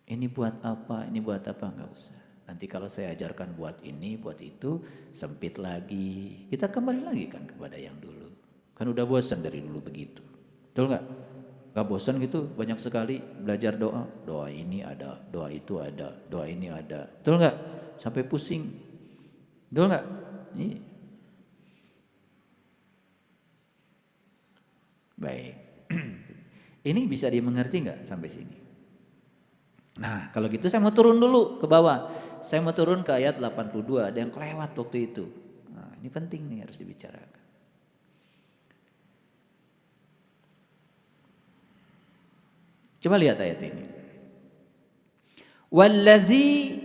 A: Ini buat apa, gak usah. Nanti kalau saya ajarkan buat ini, buat itu, sempit lagi. Kita kembali lagi kan kepada yang dulu. Kan udah bosan dari dulu begitu. Betul gak? Gak bosan gitu, banyak sekali belajar doa. Doa ini ada, doa itu ada, doa ini ada. Betul gak? Sampai pusing. Betul gak? Iya. Baik. Ini bisa dimengerti gak sampai sini? Nah kalau gitu saya mau turun dulu ke bawah. Saya mau turun ke ayat 82, ada yang kelewat waktu itu. Nah, ini penting nih, harus dibicarakan. Coba lihat ayat ini. Wallazi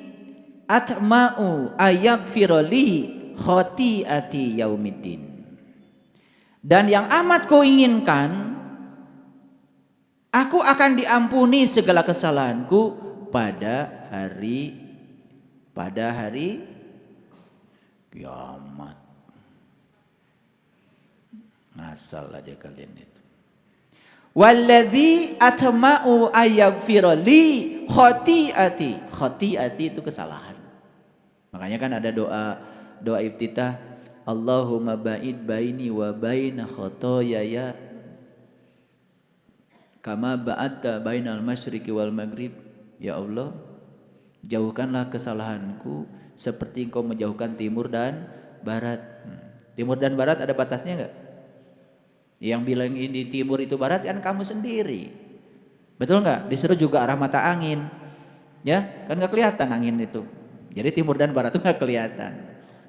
A: atma'u ayaghfira li khati'ati yaumiddin. Dan yang amat kuinginkan, aku akan diampuni segala kesalahanku pada hari kiamat. Ngasal aja kalian itu. Walladzi atma'u ayaghfira li khati'ati. Khati'ati itu kesalahan. Makanya kan ada doa iftitah, Allahumma ba'id baini wa baina khotoyaya kama ba'adta bainal masyriqi wal maghrib. Ya Allah, jauhkanlah kesalahanku seperti Engkau menjauhkan timur dan barat. Timur dan barat ada batasnya enggak? Yang bilang ini timur itu barat kan kamu sendiri. Betul enggak? Disuruh juga arah mata angin. Ya, kan enggak kelihatan angin itu. Jadi timur dan barat itu enggak kelihatan.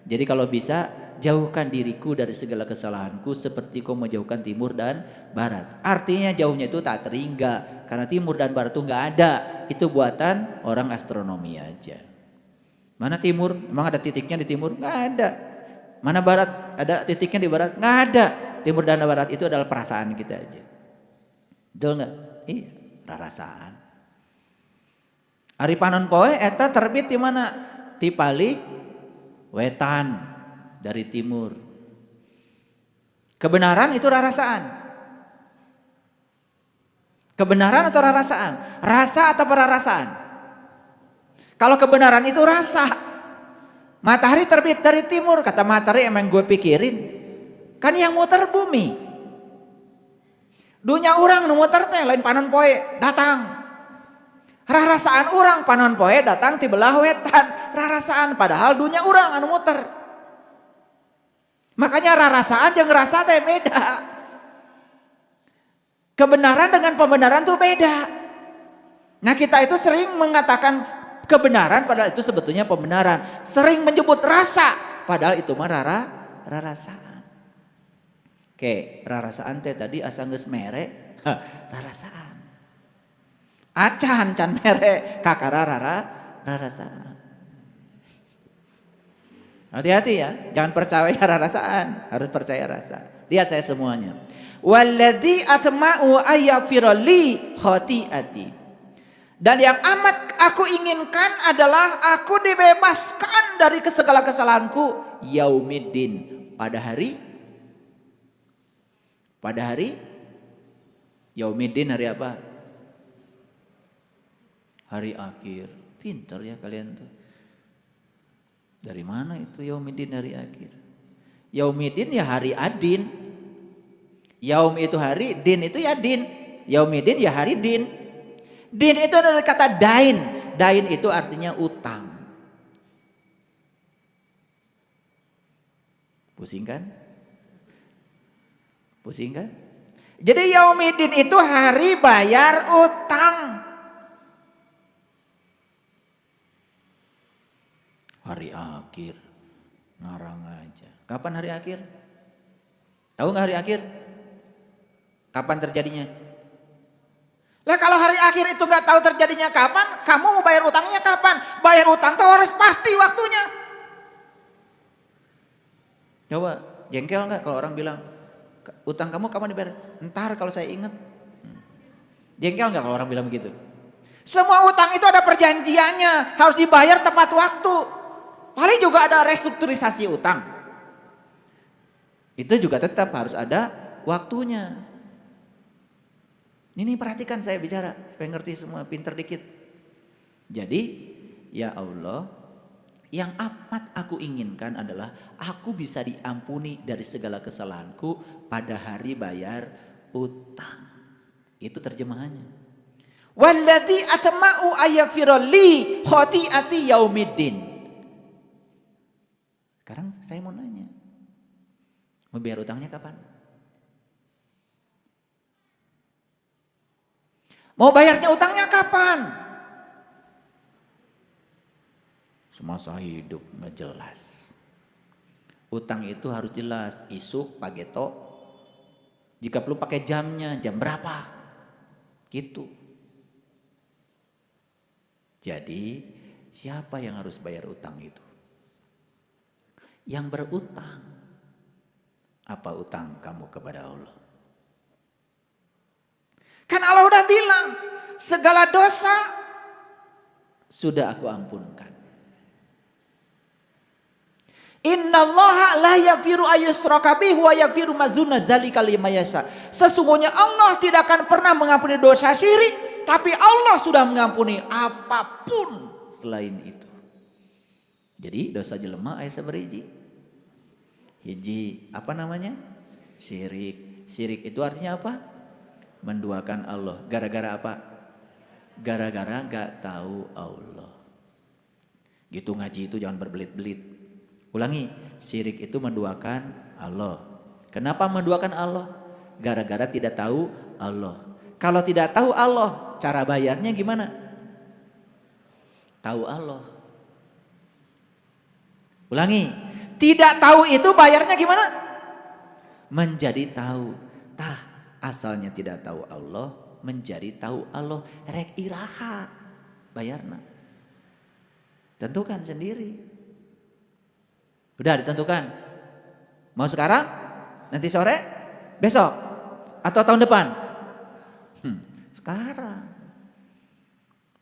A: Jadi kalau bisa jauhkan diriku dari segala kesalahanku seperti kau menjauhkan timur dan barat. Artinya jauhnya itu tak terhingga karena timur dan barat itu enggak ada. Itu buatan orang astronomi aja. Mana timur? Emang ada titiknya di timur? Enggak ada. Mana barat? Ada titiknya di barat? Enggak ada. Timur dan barat itu adalah perasaan kita aja. Betul enggak? Iya, perasaan. Ari panon poe eta terbit di mana? Ti palih wetan dari timur. Kebenaran itu rarasaan. Kebenaran atau rarasaan? Rasa atau perasaan? Kalau kebenaran itu rasa. Matahari terbit dari timur, kata matahari emang gue pikirin. Kan yang muter bumi. Dunya orang nu muter teh lain panon poe datang. Rarasaan orang panon poe datang ti belah wetan. Rarasaan padahal dunya orang anu muter. Makanya rarasaan jeung rasa teh beda. Kebenaran dengan pembenaran tuh beda. Nah kita itu sering mengatakan kebenaran padahal itu sebetulnya pembenaran. Sering menyebut rasa padahal itu mah rarasaan. Oke, rarasaan teh tadi asa geus mere, rarasaan. Acan can mere kakara rarasaan. Hati-hati ya, jangan percaya rarasaan, harus percaya rasa. Lihat saya semuanya. Walladzi atma'u ayaghfira li khati'ati. Dan yang amat aku inginkan adalah aku dibebaskan dari segala kesalahanku yaumiddin, pada hari yaumiddin, hari apa? Hari akhir. Pintar ya kalian tuh. Dari mana itu yaumiddin, hari akhir? Yaumiddin ya hari adin. Yaum itu hari, din itu ya din. Yaumiddin ya hari din. Din itu adalah kata dain. Dain itu artinya utang. Pusing kan? Pusing kan? Jadi yaumiddin itu hari bayar utang. Hari akhir. Ngarang aja. Kapan hari akhir? Tahu nggak hari akhir? Kapan terjadinya? Lah kalau hari akhir itu nggak tahu terjadinya kapan, kamu mau bayar utangnya kapan? Bayar utang tuh harus pasti waktunya. Coba jengkel nggak kalau orang bilang utang kamu kapan dibayar? Entar kalau saya ingat. Jengkel nggak kalau orang bilang begitu? Semua utang itu ada perjanjiannya, harus dibayar tepat waktu. Paling juga ada restrukturisasi utang. Itu juga tetap harus ada waktunya. Ini perhatikan saya bicara, supaya ngerti semua, pinter dikit. Jadi, ya Allah, yang amat aku inginkan adalah aku bisa diampuni dari segala kesalahanku pada hari bayar utang. Itu terjemahannya. Walladzi atma'u ayaghfira li khati'ati yaumiddin. Sekarang saya mau nanya. Mau bayar utangnya kapan? Mau bayarnya utangnya kapan? Semasa hidup nggak jelas. Utang itu harus jelas. Isuk, pageto. Jika perlu pakai jamnya, jam berapa? Gitu. Jadi siapa yang harus bayar utang itu? Yang berutang. Apa utang kamu kepada Allah? Kan Allah udah bilang, segala dosa sudah aku ampunkan. Innallaha la yaghfiru ayyushraka bihi wa yaghfiru ma dzuna dzalika liman yasha. Sesungguhnya Allah tidak akan pernah mengampuni dosa syirik, tapi Allah sudah mengampuni apapun selain itu. Jadi dosa jelema aya sabariji? Hiji, apa namanya? Syirik. Syirik itu artinya apa? Menduakan Allah. Gara-gara apa? Gara-gara gak tahu Allah. Gitu ngaji itu jangan berbelit-belit. Ulangi, syirik itu menduakan Allah. Kenapa menduakan Allah? Gara-gara tidak tahu Allah. Kalau tidak tahu Allah, cara bayarnya gimana? Tahu Allah. Ulangi, tidak tahu itu bayarnya gimana? Menjadi tahu. Tah, asalnya tidak tahu Allah, menjadi tahu Allah. Rek iraha bayarna. Tentukan sendiri. Udah ditentukan. Mau sekarang? Nanti sore? Besok? Atau tahun depan? Sekarang.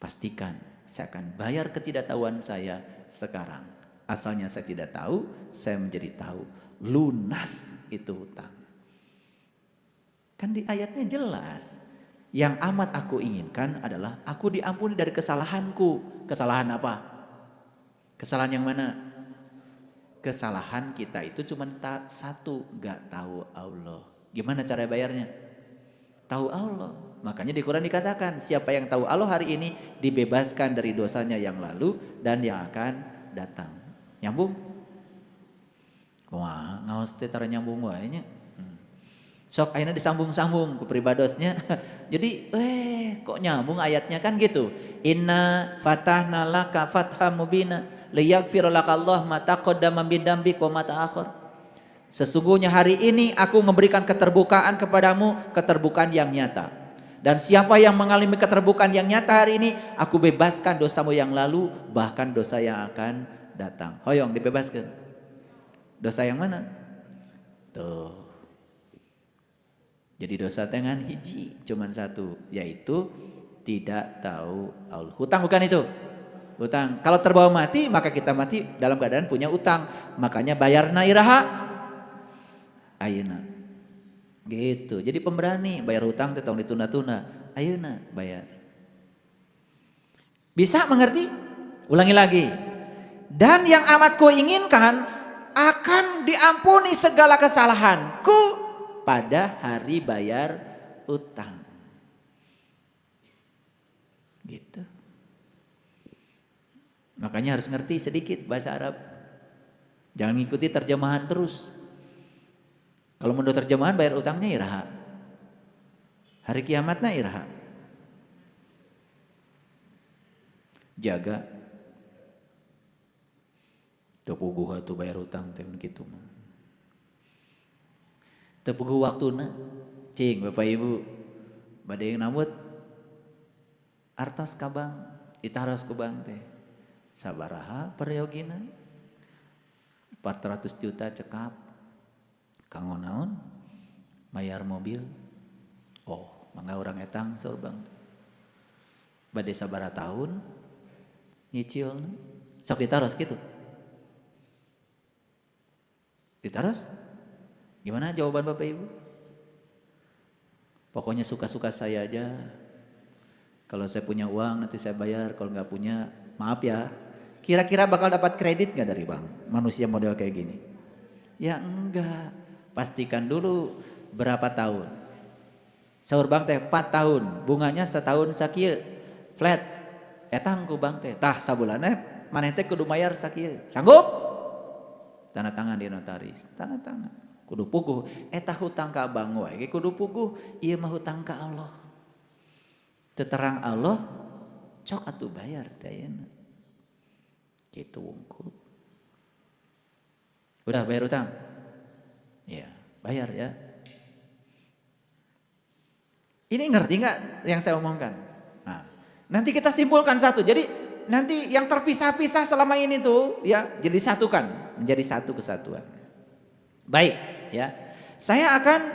A: Pastikan saya akan bayar ketidaktahuan saya sekarang. Asalnya saya tidak tahu, saya menjadi tahu. Lunas itu hutang. Kan di ayatnya jelas. Yang amat aku inginkan adalah aku diampuni dari kesalahanku. Kesalahan apa? Kesalahan yang mana? Kesalahan kita itu cuma satu, gak tahu Allah. Gimana cara bayarnya? Tahu Allah. Makanya di Quran dikatakan siapa yang tahu Allah hari ini dibebaskan dari dosanya yang lalu dan yang akan datang. Nyambung? Wah, ngaos teh tara nyambung wae nya. Sok ayeuna disambung-sambung ku pribadosnya. Jadi kok nyambung ayatnya kan gitu. Inna fatahna laka fatham mubina liyaghfir lakallah ma taqaddama min dzambik wa ma ta'akhir. Sesungguhnya hari ini aku memberikan keterbukaan kepadamu, keterbukaan yang nyata. Dan siapa yang mengalami keterbukaan yang nyata hari ini, aku bebaskan dosamu yang lalu, bahkan dosa yang akan datang. Hoyong dibebaskan. Dosa yang mana? Tuh. Jadi dosa dengan hiji, cuman satu, yaitu tidak tahu Allah. Hutang bukan itu? Hutang. Kalau terbawa mati, maka kita mati dalam keadaan punya utang. Makanya bayarna iraha ayeuna. Gitu. Jadi pemberani bayar hutang teh tong ditunda-tunda. Ayeuna bayar. Bisa mengerti? Ulangi lagi. Dan yang amat ku inginkan akan diampuni segala kesalahanku pada hari bayar utang. Gitu. Makanya harus ngerti sedikit bahasa Arab. Jangan ngikuti terjemahan terus. Kalau menurut terjemahan bayar utangnya iraha. Hari kiamatnya iraha. Jaga. Tepuguh atuh bayar utang teh kitu mah. Tepuguh waktuna. Cing Bapak Ibu. Bade yang namut artos kabang, itaros kubang teh. Sabaraha periogina? 400 juta cekap. Kanggo naon? Bayar mobil. Oh, mangga orang etang sorbang. Bade sabaraha tahun nyicil. Sok ditaros gitu. Ditaros? Gimana jawaban Bapak Ibu? Pokoknya suka-suka saya aja. Kalau saya punya uang nanti saya bayar. Kalau nggak punya maaf ya. Kira-kira bakal dapat kredit nggak dari bank? Manusia model kayak gini? Ya enggak. Pastikan dulu berapa tahun. Saur bank teh 4 tahun. Bunganya setahun sakieu. Flat. Etang ku bank teh. Tah sabulannya maneh teh kudu mayar sakieu. Sanggup? Tanda tangan di notaris. Tanda tangan. Kudu puguh. Eta hutang ka abang wae kudu puguh. Ieu mah hutang ka Allah. Teterang Allah cok atuh bayar teh ayeuna. Kitu wungkul. Udah bayar hutang? Ya, bayar ya. Ini ngerti nggak yang saya omongkan? Nah, nanti kita simpulkan satu. Jadi nanti yang terpisah-pisah selama ini tuh ya jadi satukan, menjadi satu kesatuan. Baik, ya. Saya akan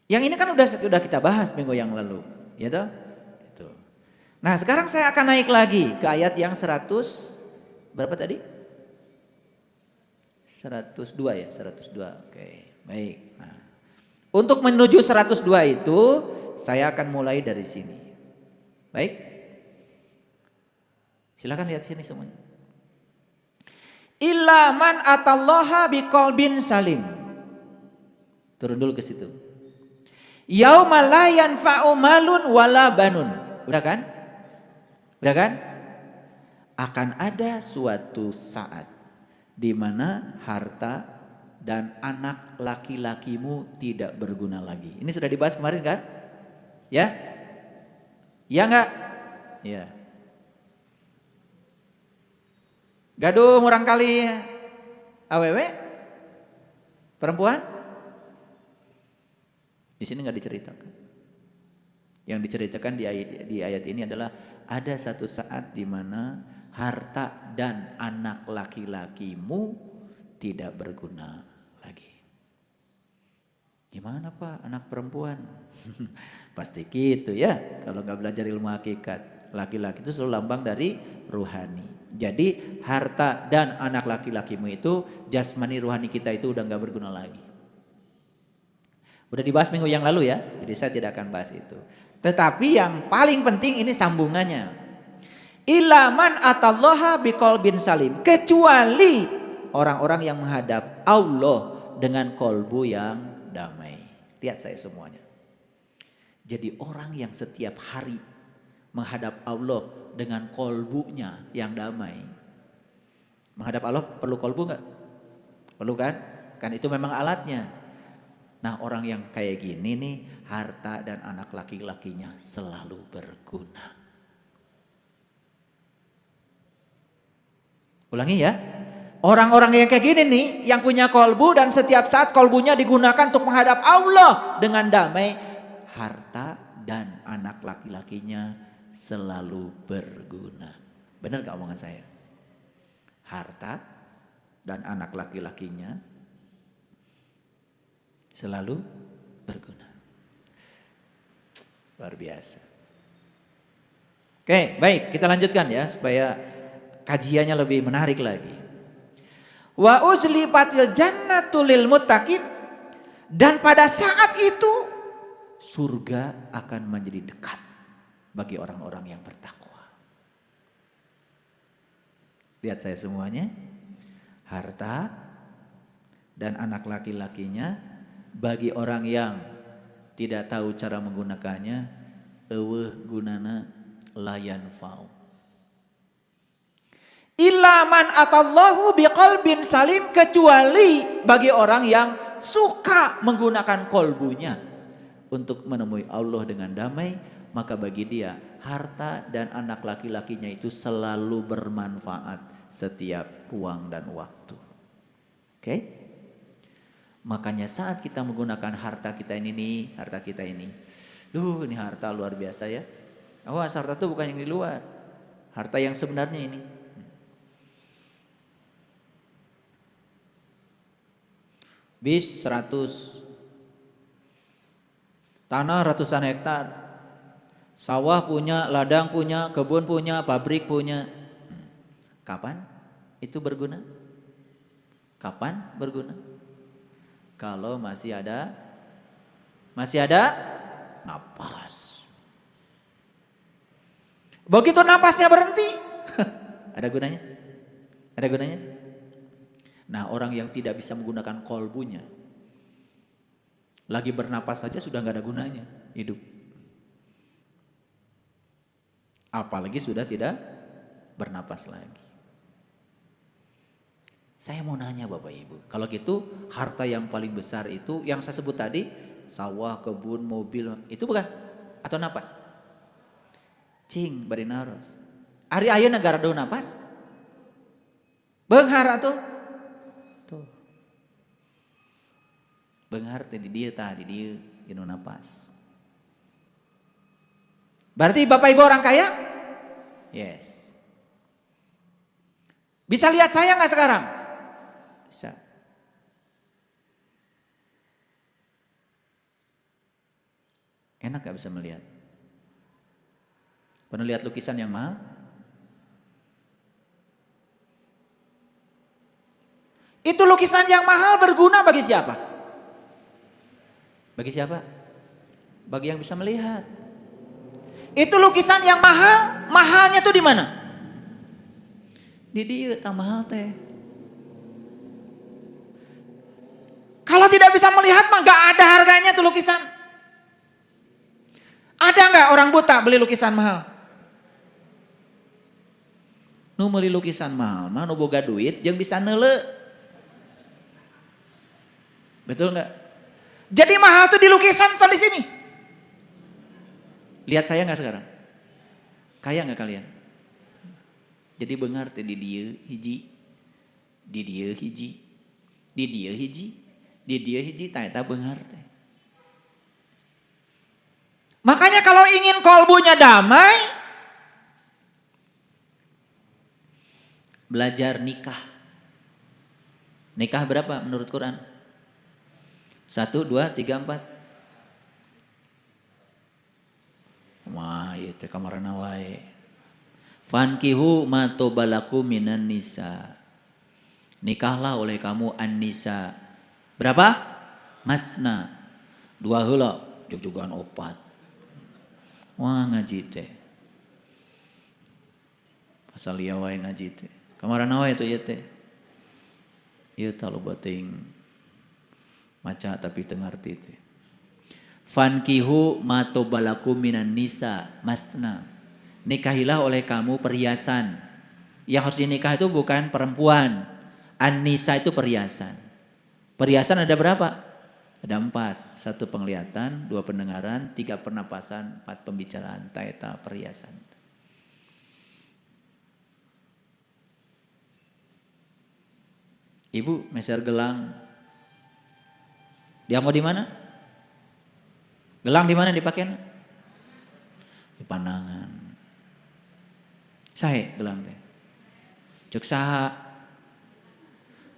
A: yang ini kan udah kita bahas minggu yang lalu, ya toh? Itu. Nah, sekarang saya akan naik lagi ke ayat yang 100 Berapa tadi? 102 ya, 102. Oke, baik. Nah, untuk menuju 102 itu saya akan mulai dari sini. Baik. Silakan lihat sini semuanya. Illa man atallaha biqalbin salim. Turun dulu ke situ. Yauma la yanfa'u malun wala banun. Udah kan? Udah kan? Akan ada suatu saat di mana harta dan anak laki-lakimu tidak berguna lagi. Ini sudah dibahas kemarin kan? Ya? Ya enggak? Ya. Gaduh murang kali awewe perempuan di sini nggak diceritakan. Yang diceritakan di ayat ini adalah ada satu saat di mana harta dan anak laki-lakimu tidak berguna lagi. Gimana Pak anak perempuan? Pasti gitu ya. Kalau nggak belajar ilmu hakikat, laki-laki itu selalu lambang dari ruhani. Jadi harta dan anak laki-lakimu itu jasmani ruhani kita itu udah nggak berguna lagi. Udah dibahas minggu yang lalu ya, jadi saya tidak akan bahas itu. Tetapi yang paling penting ini sambungannya. Ilaman atallaha biqalbin salim, kecuali orang-orang yang menghadap Allah dengan kolbu yang damai. Lihat saya semuanya. Jadi orang yang setiap hari menghadap Allah dengan kolbunya yang damai. Menghadap Allah perlu kolbu nggak? Perlu kan? Kan itu memang alatnya. Nah orang yang kayak gini nih harta dan anak laki-lakinya selalu berguna. Ulangi ya. Orang-orang yang kayak gini nih yang punya kolbu dan setiap saat kolbunya digunakan untuk menghadap Allah dengan damai. Harta dan anak laki-lakinya selalu berguna. Benar gak omongan saya? Harta dan anak laki-lakinya selalu berguna. Luar biasa. Oke, baik, kita lanjutkan ya supaya kajiannya lebih menarik lagi. Wa uzlifatil jannatu lil muttaqin, dan pada saat itu surga akan menjadi dekat bagi orang-orang yang bertakwa. Lihat saya semuanya. Harta dan anak laki-lakinya bagi orang yang tidak tahu cara menggunakannya, eueuh gunana layan fau. Illa man atallahu biqalbin salim, kecuali bagi orang yang suka menggunakan kolbunya untuk menemui Allah dengan damai, maka bagi dia harta dan anak laki-lakinya itu selalu bermanfaat setiap ruang dan waktu. Oke? Makanya saat kita menggunakan harta kita ini nih, harta kita ini. Ini harta luar biasa ya. Awas, harta itu bukan yang di luar. Harta yang sebenarnya ini. Bis 100. Tanah ratusan hektar. Sawah punya, ladang punya, kebun punya, pabrik punya. Kapan itu berguna? Kapan berguna? Kalau masih ada napas. Begitu napasnya berhenti, ada gunanya? Ada gunanya? Nah, orang yang tidak bisa menggunakan kolbunya, lagi bernapas saja sudah nggak ada gunanya hidup. Apalagi sudah tidak bernapas lagi. Saya mau nanya Bapak Ibu, kalau gitu harta yang paling besar itu yang saya sebut tadi, sawah, kebun, mobil, itu bukan? Atau napas? Cing, bari naros. Ari aya negara do napas? Beunghar atuh. Tuh. Beunghar teh di dieu tah, di dieu dinu napas. Berarti Bapak Ibu orang kaya? Yes. Bisa lihat saya nggak sekarang? Bisa. Enak gak bisa melihat? Pernah lihat lukisan yang mahal? Itu lukisan yang mahal berguna bagi siapa? Bagi siapa? Bagi yang bisa melihat. Itu lukisan yang mahal, mahalnya tuh di mana? Di dia tak mahal teh. Kalau tidak bisa melihat mah gak ada harganya tuh lukisan. Ada nggak orang buta beli lukisan mahal? Nu beli lukisan mahal mah nu boga duit yang bisa neule. Betul nggak? Jadi mahal tuh di lukisan atau di sini? Lihat saya nggak sekarang? Kaya nggak kalian? Jadi bengar teh di dia hiji, di dia hiji, di dia hiji, di dia hiji, tak bengar teh. Makanya kalau ingin kolbunya damai, belajar nikah. Nikah berapa menurut Quran? 1, 2, 3, 4. Wah, itu kamarana wae. Fankihu ma tobalaku minan nisa. Nikahlah oleh kamu an-nisa. Berapa? Masna. 2 heula, jog-jogan 4. Wah, ngaji teh. Pasal ieu wae ngaji teh. Kamarana wae itu ieu teh. Ieu tah loba teuing maca tapi teu ngarti teh. Fankihu ma tobalaku minan nisa masna. Nikahilah oleh kamu perhiasan. Yang harus dinikah itu bukan perempuan. An-nisa itu perhiasan. Perhiasan ada berapa? Ada 4. 1 penglihatan, 2 pendengaran, 3 pernapasan, 4 pembicaraan. Taeta perhiasan. Ibu meser gelang. Dia mau di mana? Gelang di mana dipakai? Di pandangan. Sae gelang teh. Cek saha?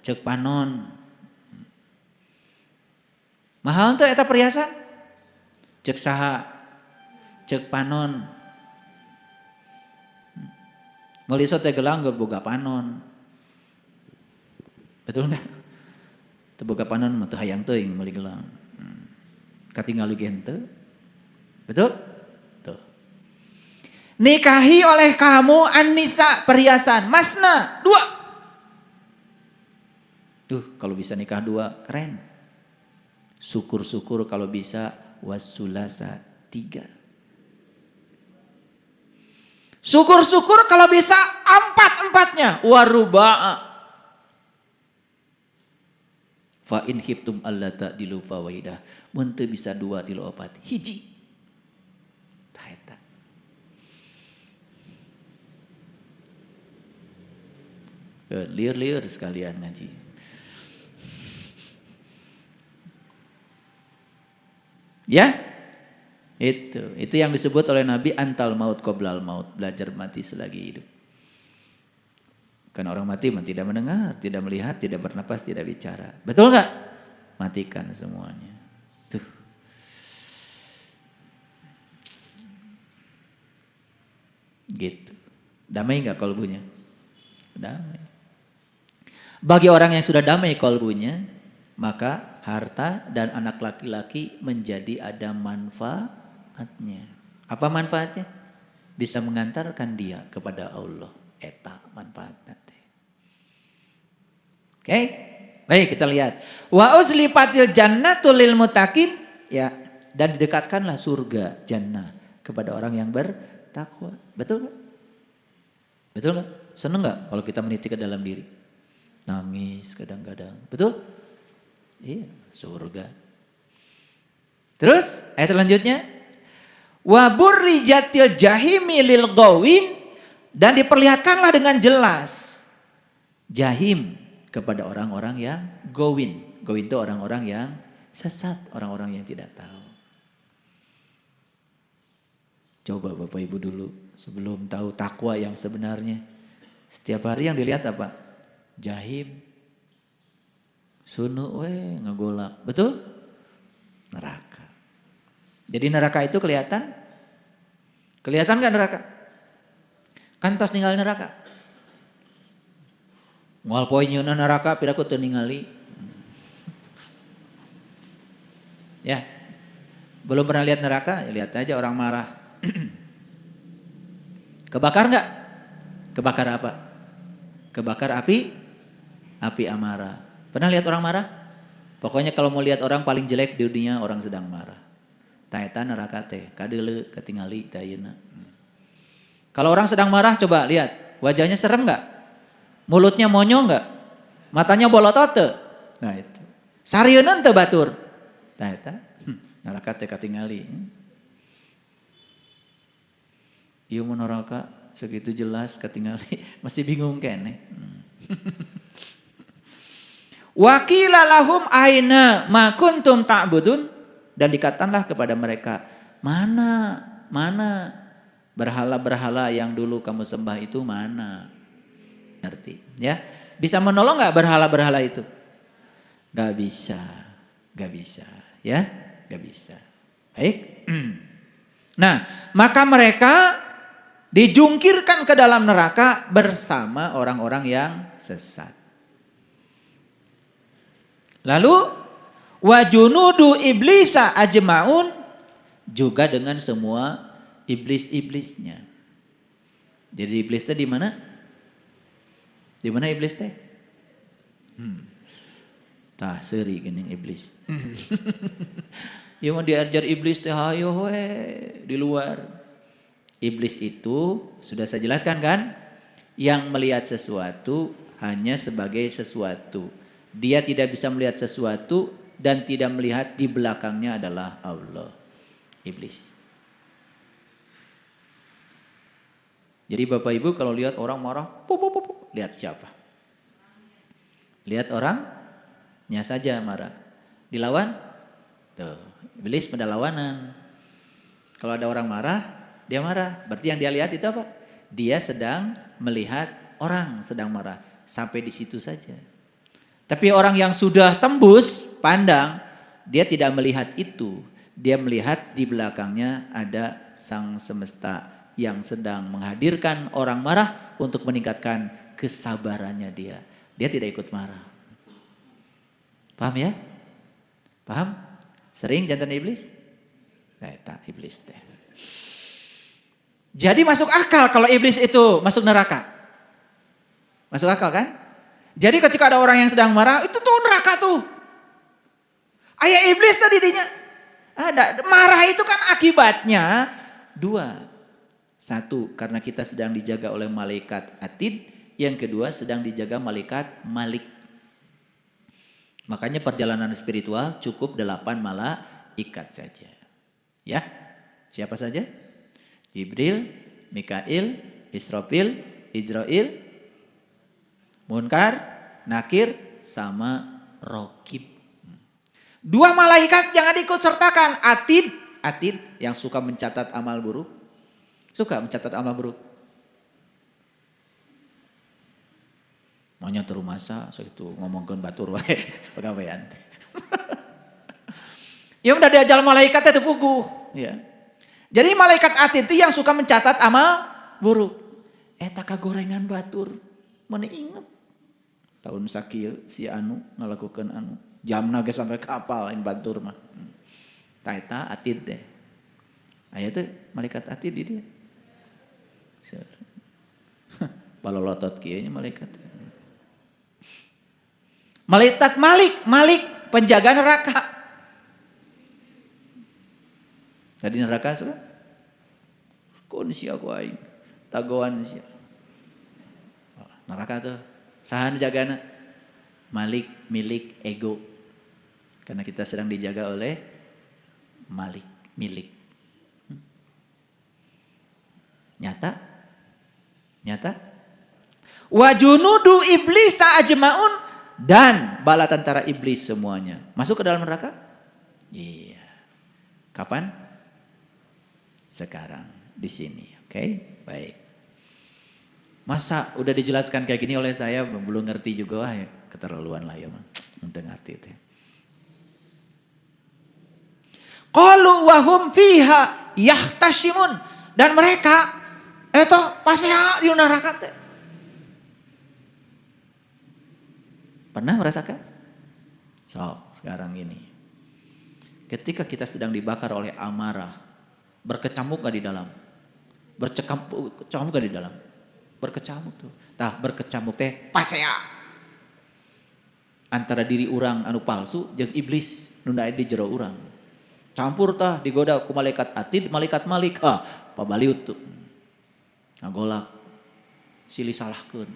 A: Cek panon. Mahal teh eta perhiasan? Cek saha? Cek panon. Meuli teh gelang geus boga panon. Betul enggak? Teu boga panon mah teu hayang teuing meuli gelang. Katinggal gen teu. Betul? Tuh. Nikahi oleh kamu an-nisa perhiasan, masna 2. Duh, kalau bisa nikah 2 keren. Syukur-syukur kalau bisa wasulasa 3. Syukur-syukur kalau bisa 4-4-nya waruba'a. Fa in khiftum alla ta'dilu fawaidah. Mun teu bisa 2 3 4 hiji. Tah eta. Liur-liur sekalian ngaji. Ya? Itu yang disebut oleh Nabi antal maut qoblal maut, belajar mati selagi hidup. Karena orang mati tidak mendengar, tidak melihat, tidak bernapas, tidak bicara. Betul nggak? Matikan semuanya. Tuh. Gitu. Damai nggak kolbunya? Damai. Bagi orang yang sudah damai kolbunya, maka harta dan anak laki-laki menjadi ada manfaatnya. Apa manfaatnya? Bisa mengantarkan dia kepada Allah. Eta manfaatnya. Oke, baik kita lihat. Wa uzlifatil jannatu lil muttaqin, ya, dan didekatkanlah surga jannah kepada orang yang bertakwa. Betul nggak? Betul nggak? Seneng nggak kalau kita meniti ke dalam diri? Nangis kadang-kadang. Betul? Iya, surga. Terus ayat selanjutnya, wa burrijatil jahimi lil ghawin, dan diperlihatkanlah dengan jelas jahim kepada orang-orang yang gowin. Gowin itu orang-orang yang sesat, orang-orang yang tidak tahu. Coba Bapak Ibu dulu sebelum tahu takwa yang sebenarnya. Setiap hari yang dilihat apa? Jahim. Sunu ngegolak. Betul? Neraka. Jadi neraka itu kelihatan? Kelihatan gak neraka? Kan tos ninggal neraka. Moal poe nyieunna neraka piraku teu ningali. Ya. Belum pernah lihat neraka, lihat aja orang marah. Kebakar enggak? Kebakar apa? Kebakar api amarah. Pernah lihat orang marah? Pokoknya kalau mau lihat orang paling jelek di dunia orang sedang marah. Ta eta neraka teh, kadeuleu katingali teh ayeuna. Kalau orang sedang marah coba lihat, wajahnya serem enggak? Mulutnya monyo enggak? Matanya bolotot teu? Nah itu. Sarieun teu batur? Tah eta neraka teh katingali. Ieu mah neraka segitu jelas katingali, masih bingung keneh. Wa qila lahum aina ma kuntum ta'budun, dan dikatakanlah kepada mereka, mana berhala-berhala yang dulu kamu sembah itu mana? Ngerti ya? Bisa menolong enggak berhala-berhala itu? Enggak bisa ya, enggak bisa. Baik. Nah, maka mereka dijungkirkan ke dalam neraka bersama orang-orang yang sesat. Lalu wajunudu iblisa ajmaun, juga dengan semua iblis-iblisnya. Jadi iblis teh di mana? Di mana iblis teh? Tah seuri geuning iblis. Ieu mah diajar iblis teh hayo we di luar. Iblis itu sudah saya jelaskan kan? Yang melihat sesuatu hanya sebagai sesuatu. Dia tidak bisa melihat sesuatu dan tidak melihat di belakangnya adalah Allah. Iblis. Jadi Bapak Ibu kalau lihat orang marah, lihat siapa? Lihat orangnya saja marah. Dilawan? Tuh, iblis pada lawanan. Kalau ada orang marah, dia marah. Berarti yang dia lihat itu apa? Dia sedang melihat orang sedang marah. Sampai di situ saja. Tapi orang yang sudah tembus pandang, dia tidak melihat itu. Dia melihat di belakangnya ada sang semesta yang sedang menghadirkan orang marah untuk meningkatkan kesabarannya dia. Dia tidak ikut marah. Paham ya? Paham? Sering jantan iblis? Tak iblis teh. Jadi masuk akal kalau iblis itu masuk neraka. Masuk akal kan? Jadi ketika ada orang yang sedang marah, itu tuh neraka tuh. Ayah iblis tadi dinya. Ada marah itu kan akibatnya dua. Satu, karena kita sedang dijaga oleh malaikat atid. Yang kedua, sedang dijaga malaikat malik. Makanya perjalanan spiritual cukup 8 malaikat saja. Ya, siapa saja? Jibril, Mikail, Israfil, Ijrail, Munkar, Nakir, sama Rokib. 2 malaikat jangan ikut sertakan. Atid yang suka mencatat amal buruk. Suka mencatat amal buruk. Maunya terumasa, so itu ngomongkan batur wae pegawaian. Ya udah diajal malaikat itu puguh, ya. Jadi malaikat atid itu yang suka mencatat amal buruk. Eta kagorengan batur, mana inget. Tahun sakieu si anu ngalakukeun anu, jamna ge sampai kapal lain batur mah. Tah eta atid teh. Aya teh malaikat atid di dia. Balolotot kieu nya malaikat. Malaikat Malik penjaga neraka. Tadi neraka sudah. Kun sia ku aing. Dagoan sia. Neraka tuh sahan jagana? Malik milik ego. Karena kita sedang dijaga oleh Malik milik. Nyata? Wa junudu iblis ajmaun, dan bala tentara iblis semuanya masuk ke dalam neraka? Iya. Kapan? Sekarang di sini. Oke, baik. Masa udah dijelaskan kayak gini oleh saya belum ngerti juga, wah ya, keterlaluan lah ya, untuk ngerti itu. Qalu wa hum fiha yahtashimun, dan mereka itu pasti di neraka teh. Pernah merasakan? Sekarang ini. Ketika kita sedang dibakar oleh amarah, berkecamuk gak di dalam? Berkecamuk gak di dalam? Berkecamuk tuh. Tah berkecamuk teh pasea. Antara diri orang anu palsu jeung iblis nu aya di jero urang. Campur tah digoda ku malaikat atid, malaikat malik. Pabaliut tuh. Ngagolak. Silih salahkeun.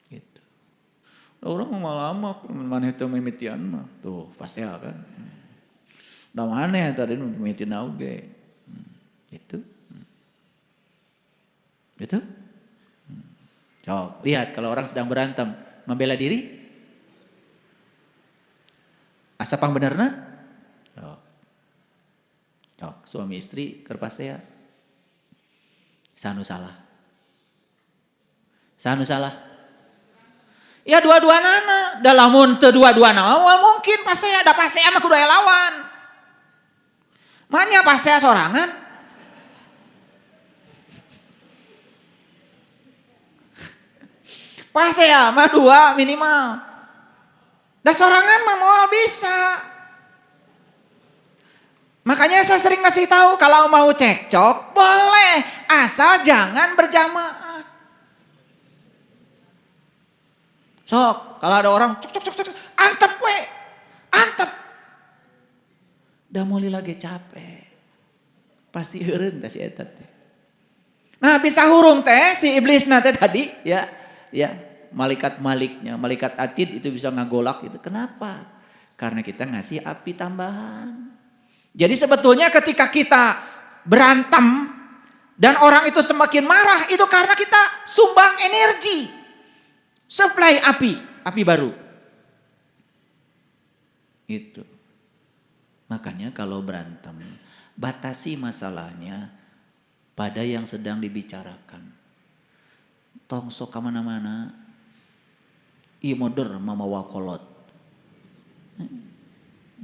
A: Gitu. Orang malah lama maneh teu mimitian mah. Tuh pasea kan. Da maneh tadi nu mimitian oge. Gitu. Gitu? Coba lihat kalau orang sedang berantem, membela diri? Asa pang benerna? Cok, suami istri keur pasea. Sanu salah. Sanu salah. Ya dua-duana, da lamun teu dua-duana awal mungkin pasea, da pasea mah kudu aya lawan. Manya pasea sorangan. Pasea mah dua minimal. Da sorangan mah moal bisa. Makanya saya sering ngasih tahu kalau mau cekcok boleh, asal jangan berjamaah. Sok, kalau ada orang cok, antep we, antep. Da meuli lagi capek. Pasti heureun teh si eta teh. Nah, bisa hurung teh si iblis teh tadi ya. Malaikat maliknya, malaikat atid itu bisa ngagolak itu. Kenapa? Karena kita ngasih api tambahan. Jadi sebetulnya ketika kita berantem dan orang itu semakin marah itu karena kita sumbang energi. Supply api baru. Itu. Makanya kalau berantem, batasi masalahnya pada yang sedang dibicarakan. Tong sok kemana-mana. Ieu moder mamawa kolot.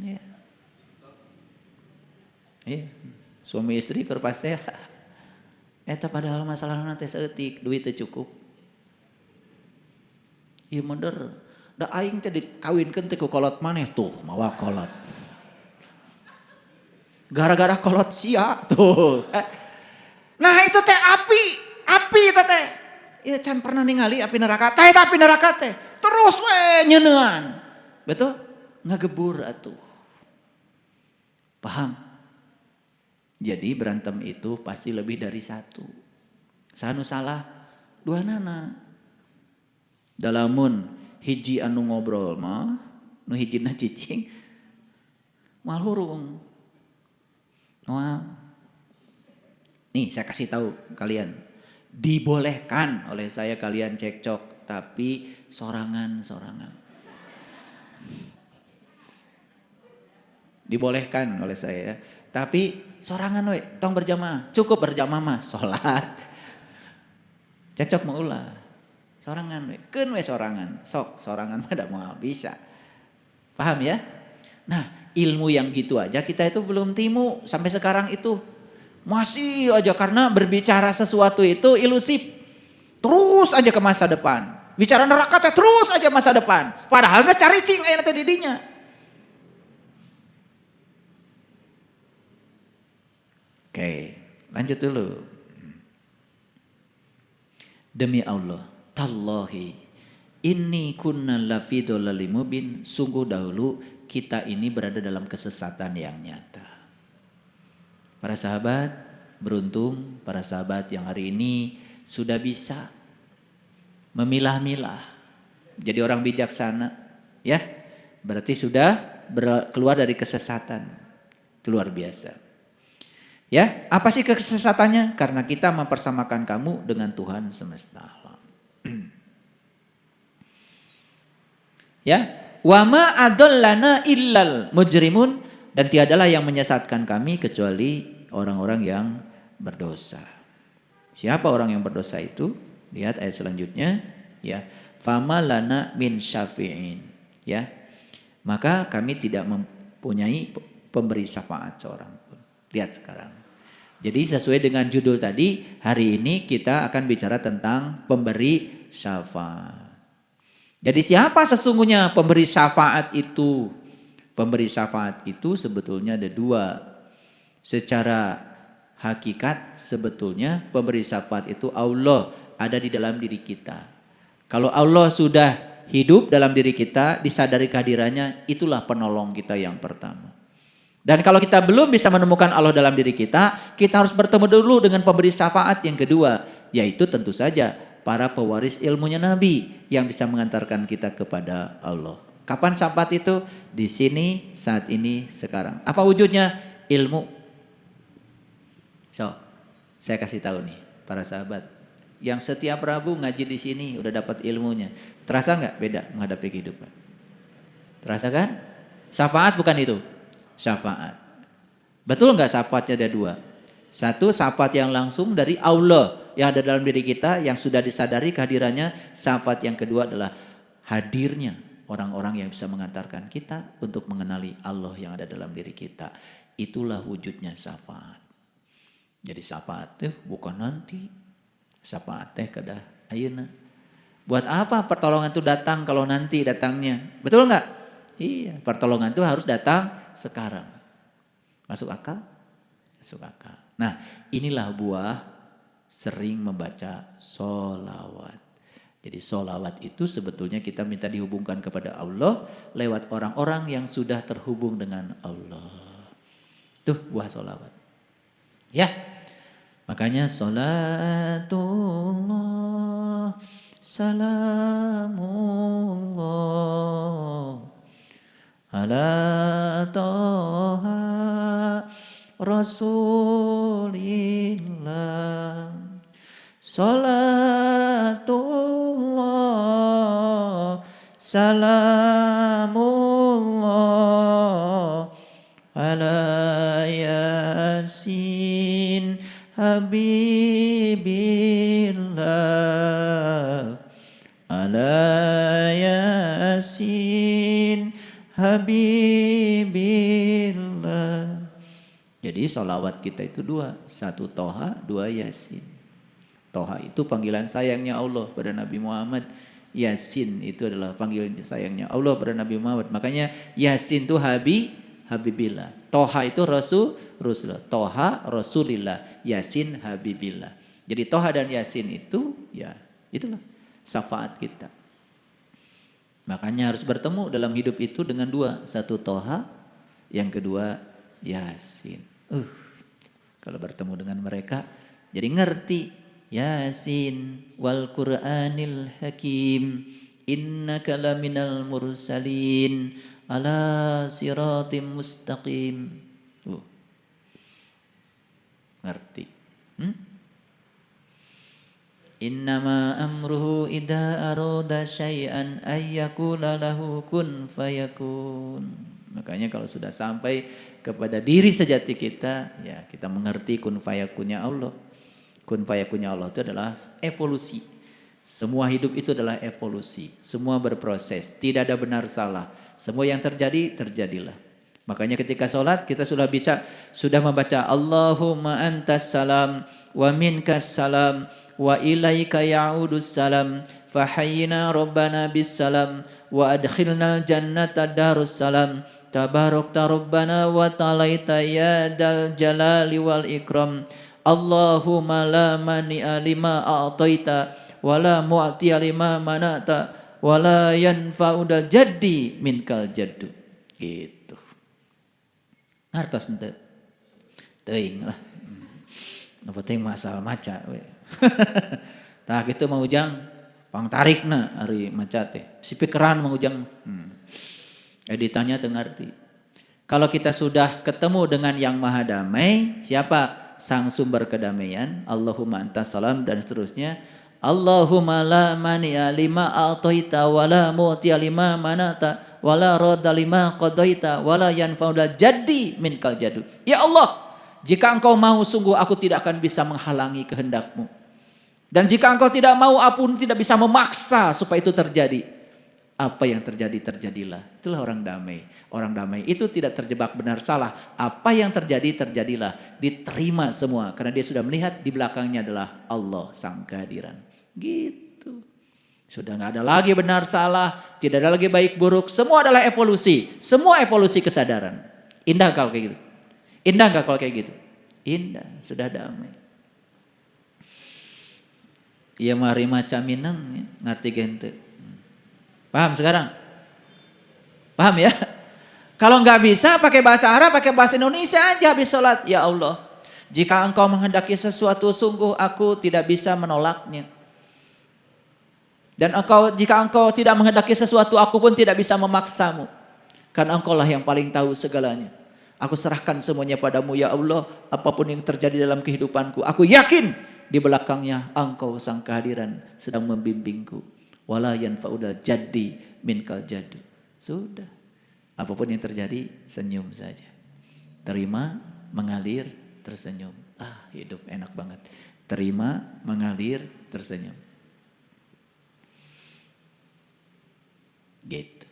A: Ya. Suami istri keur pasea. Eta padahal masalahna teh saeutik, duit teh cukup. Ieu moder. Da aing teh dikawinkeun teh ku kolot maneh tuh, mawa kolot. Gara-gara kolot sia tuh. Nah itu teh api teh. Ya can pernah ningali api neraka. Tah eta api neraka teh terus we nyeuneuan. Betul? Ngagebur atuh. Paham? Jadi berantem itu pasti lebih dari satu. Sanu salah, dua nana. Dalamun hiji anu ngobrol mah, nu hijina cicing, mal hurung. Wah. Nih saya kasih tahu kalian. Dibolehkan oleh saya kalian cekcok, tapi sorangan-sorangan. Dibolehkan oleh saya, tapi sorangan we, tong berjamaah. Cukup berjamaah mah salat. Cekcok mau ulah. Sorangan we, keun we sorangan. Sok sorangan mah da moal bisa. Paham ya? Nah, ilmu yang gitu aja kita itu belum timu sampai sekarang itu. Masih aja karena berbicara sesuatu itu ilusif. Terus aja ke masa depan. Bicara neraka teh terus aja masa depan. Padahal geus caricing aya teh di dinya. Oke, lanjut dulu. Demi Allah, tallahi inni kunna lafi dhalalim mubin. Sungguh dahulu kita ini berada dalam kesesatan yang nyata. Para sahabat beruntung, para sahabat yang hari ini sudah bisa memilah-milah. Jadi orang bijaksana, ya. Berarti sudah keluar dari kesesatan. Itu luar biasa. Ya, apa sih kesesatannya? Karena kita mempersamakan kamu dengan Tuhan semesta alam. Ya, wa ma adallana illal mujrimun, dan tiadalah yang menyesatkan kami kecuali orang-orang yang berdosa. Siapa orang yang berdosa itu? Lihat ayat selanjutnya, ya. Fama lana min syafi'in, ya. Maka kami tidak mempunyai pemberi syafaat seorang pun. Lihat sekarang. Jadi sesuai dengan judul tadi, hari ini kita akan bicara tentang pemberi syafaat. Jadi siapa sesungguhnya pemberi syafaat itu? Pemberi syafaat itu sebetulnya ada dua. Secara hakikat sebetulnya pemberi syafaat itu Allah, ada di dalam diri kita. Kalau Allah sudah hidup dalam diri kita, disadari kehadirannya, itulah penolong kita yang pertama. Dan kalau kita belum bisa menemukan Allah dalam diri kita harus bertemu dulu dengan pemberi syafaat yang kedua, yaitu tentu saja para pewaris ilmunya Nabi yang bisa mengantarkan kita kepada Allah. Kapan syafaat itu? Di sini, saat ini, sekarang. Apa wujudnya? Ilmu. So, saya kasih tahu nih para sahabat, yang setiap Rabu ngaji di sini udah dapat ilmunya. Terasa nggak beda menghadapi kehidupan? Terasa kan? Syafaat bukan itu? Syafaat. Betul nggak syafaatnya ada dua? Satu, syafaat yang langsung dari Allah yang ada dalam diri kita yang sudah disadari kehadirannya. Syafaat yang kedua adalah hadirnya orang-orang yang bisa mengantarkan kita untuk mengenali Allah yang ada dalam diri kita. Itulah wujudnya syafaat. Jadi syafaat itu bukan nanti. Syafaat teh kedah ayeuna. Buat apa pertolongan itu datang kalau nanti datangnya? Betul nggak? Iya, pertolongan itu harus datang sekarang. Masuk akal? Masuk akal. Nah, inilah buah sering membaca sholawat. Jadi sholawat itu sebetulnya kita minta dihubungkan kepada Allah lewat orang-orang yang sudah terhubung dengan Allah. Tuh buah sholawat. Ya, makanya sholatullah, salamullah, ala toha rasulillah, sholatullah, salamullah, ala yasin habibillah, ala yasin habibillah. Jadi sholawat kita itu dua, satu Toha, dua Yasin. Toha itu panggilan sayangnya Allah pada Nabi Muhammad. Yasin itu adalah panggilan sayangnya Allah pada Nabi Muhammad. Makanya Yasin itu Habibillah. Toha itu Rasulullah. Toha Rasulillah. Yasin Habibillah. Jadi Toha dan Yasin itu ya itulah syafaat kita. Makanya harus bertemu dalam hidup itu dengan dua. Satu Toha, yang kedua Yasin. Kalau bertemu dengan mereka jadi ngerti. Yasin wal Qur'anil Hakim innaka laminal mursalin ala siratim mustaqim. Ngerti. Innama amruhu idza arada syai'an ayyakula lahu kun fayakun. Makanya kalau sudah sampai kepada diri sejati kita, ya kita mengerti kun fayakunnya Allah. Kun fayakunnya Allah itu adalah evolusi. Semua hidup itu adalah evolusi. Semua berproses, tidak ada benar salah. Semua yang terjadi, terjadilah. Makanya ketika sholat kita sudah membaca Allahumma antas salam wa minkas salam wa ilaika ya'udus salam fahayyina rabbana bis salam wa adkhilnal jannata darus salam tabarakta rabbana wa ta'alaita ya dal jalali wal ikram Allahumma la mani'a lima a'taita wa la mu'tiya lima manata wa la yanfa'udal jaddi minkal jaddu. Gitu. Ngartos ente? Teuing lah. Nu penting masalah maca we. Tah kitu Mang Ujang pang tarikna ari maca teh. Sipikeran Mang Ujang. Ditanya teu ngarti. Kalau kita sudah ketemu dengan yang maha damai, siapa? Sang sumber kedamaian, Allahumma antas salam dan seterusnya. Allahumma la mani'a lima a'taita wa la mu'tiya lima manata wa la radda lima qadaita wa la yanfa'udal jaddi minkal jaddu. Ya Allah, jika engkau mau sungguh aku tidak akan bisa menghalangi kehendakmu. Dan jika engkau tidak mau aku pun tidak bisa memaksa supaya itu terjadi. Apa yang terjadi, terjadilah. Itulah orang damai. Orang damai itu tidak terjebak benar salah. Apa yang terjadi, terjadilah. Diterima semua. Karena dia sudah melihat di belakangnya adalah Allah sang kehadiran. Gitu. Sudah nggak ada lagi benar salah, tidak ada lagi baik buruk, semua adalah evolusi, semua evolusi kesadaran. Indah kalau kayak gitu. Indah nggak kalau kayak gitu? Indah, sudah damai. Iya mari maca minang, ya, ngerti gente. Paham sekarang? Paham ya? Kalau nggak bisa pakai bahasa Arab, pakai bahasa Indonesia aja habis sholat. Ya Allah, jika engkau menghendaki sesuatu, sungguh aku tidak bisa menolaknya. Dan jika engkau tidak menghendaki sesuatu, aku pun tidak bisa memaksamu. Karena engkau lah yang paling tahu segalanya. Aku serahkan semuanya padamu ya Allah. Apapun yang terjadi dalam kehidupanku, aku yakin di belakangnya engkau sang kehadiran sedang membimbingku. Wala yanfa'udal jaddi minkal jaddu. Sudah. Apapun yang terjadi, senyum saja. Terima, mengalir, tersenyum. Hidup enak banget. Terima, mengalir, tersenyum. Gitu.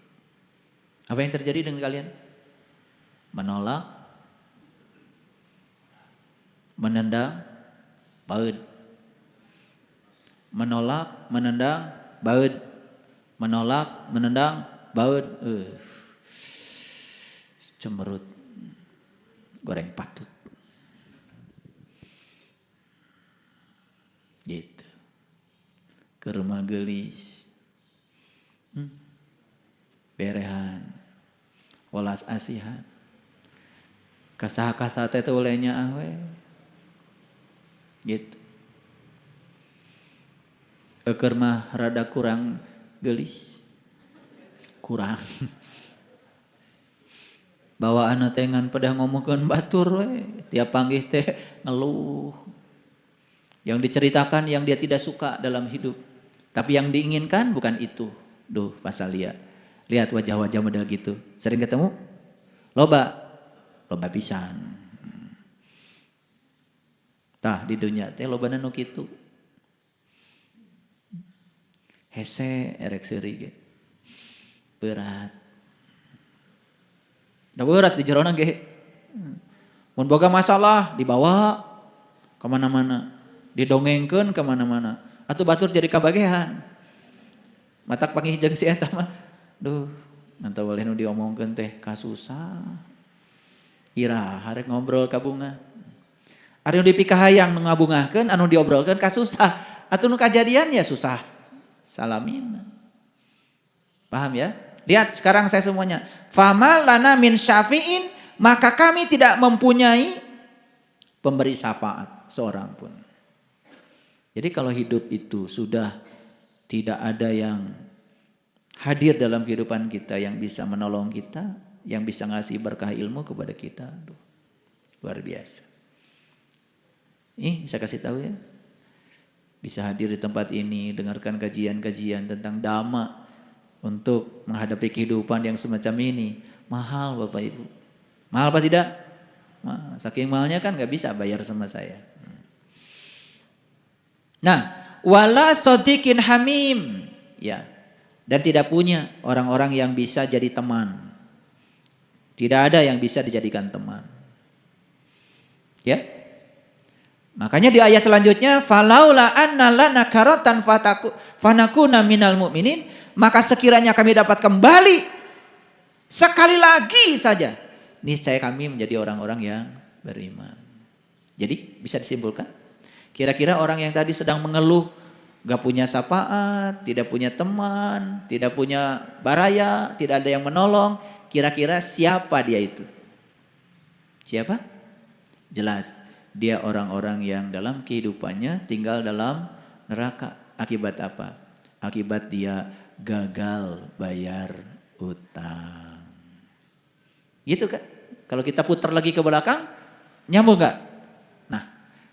A: Apa yang terjadi dengan kalian? Menolak, menendang, baud. Menolak, menendang, baud. Menolak, menendang, baud. Cemerut, goreng patut. Gitu. Ke rumah gelis. Berehan, welas asihan, kasah-kasah teh ulehnya awe, gitu. Eker mah rada kurang gelis, kurang. Bawaan teh ngan pada ngomongkeun batur we, tiap panggih teh ngeluh. Yang diceritakan yang dia tidak suka dalam hidup, tapi yang diinginkan bukan itu. Duh, pasalia. Lihat wajah-wajah model gitu. Sering ketemu? Loba pisan. Tah di dunia teh lobana nu kitu. Hese erek seuri ge. Berat. Da berat di jerona ge. Mun boga masalah dibawa kemana-mana. Didongengkeun kemana-mana. Atuh batur jadi kabagehan. Matak panggih jeung si eta mah. Duh, nanti boleh nu diomongkeun teh kasusah. Ira harek ngobrol ka bunga. Ari nu dipikahayang nu ngabungahkeun anu diobrolkeun kasusah. Atuh nu kajadian ya susah. Salamin. Paham ya? Lihat sekarang saya semuanya. Fama lana min syafi'in, maka kami tidak mempunyai pemberi syafaat seorang pun. Jadi kalau hidup itu sudah tidak ada yang hadir dalam kehidupan kita yang bisa menolong kita, yang bisa ngasih berkah ilmu kepada kita. Aduh, luar biasa. Saya kasih tahu ya. Bisa hadir di tempat ini, dengarkan kajian-kajian tentang dhamma untuk menghadapi kehidupan yang semacam ini. Mahal Bapak Ibu. Mahal apa tidak? Mahal. Saking mahalnya kan gak bisa bayar sama saya. Nah, wala sodikin hamim. Ya. Dan tidak punya orang-orang yang bisa jadi teman. Tidak ada yang bisa dijadikan teman. Ya. Makanya di ayat selanjutnya falaula anna lana karatan fanakuna minal mu'minin, maka sekiranya kami dapat kembali sekali lagi saja, niscaya kami menjadi orang-orang yang beriman. Jadi bisa disimpulkan, kira-kira orang yang tadi sedang mengeluh gak punya syafaat, tidak punya teman, tidak punya baraya, tidak ada yang menolong. Kira-kira siapa dia itu? Siapa? Jelas, dia orang-orang yang dalam kehidupannya tinggal dalam neraka. Akibat apa? Akibat dia gagal bayar utang. Gitu kan? Kalau kita putar lagi ke belakang, nyambung gak? Nah,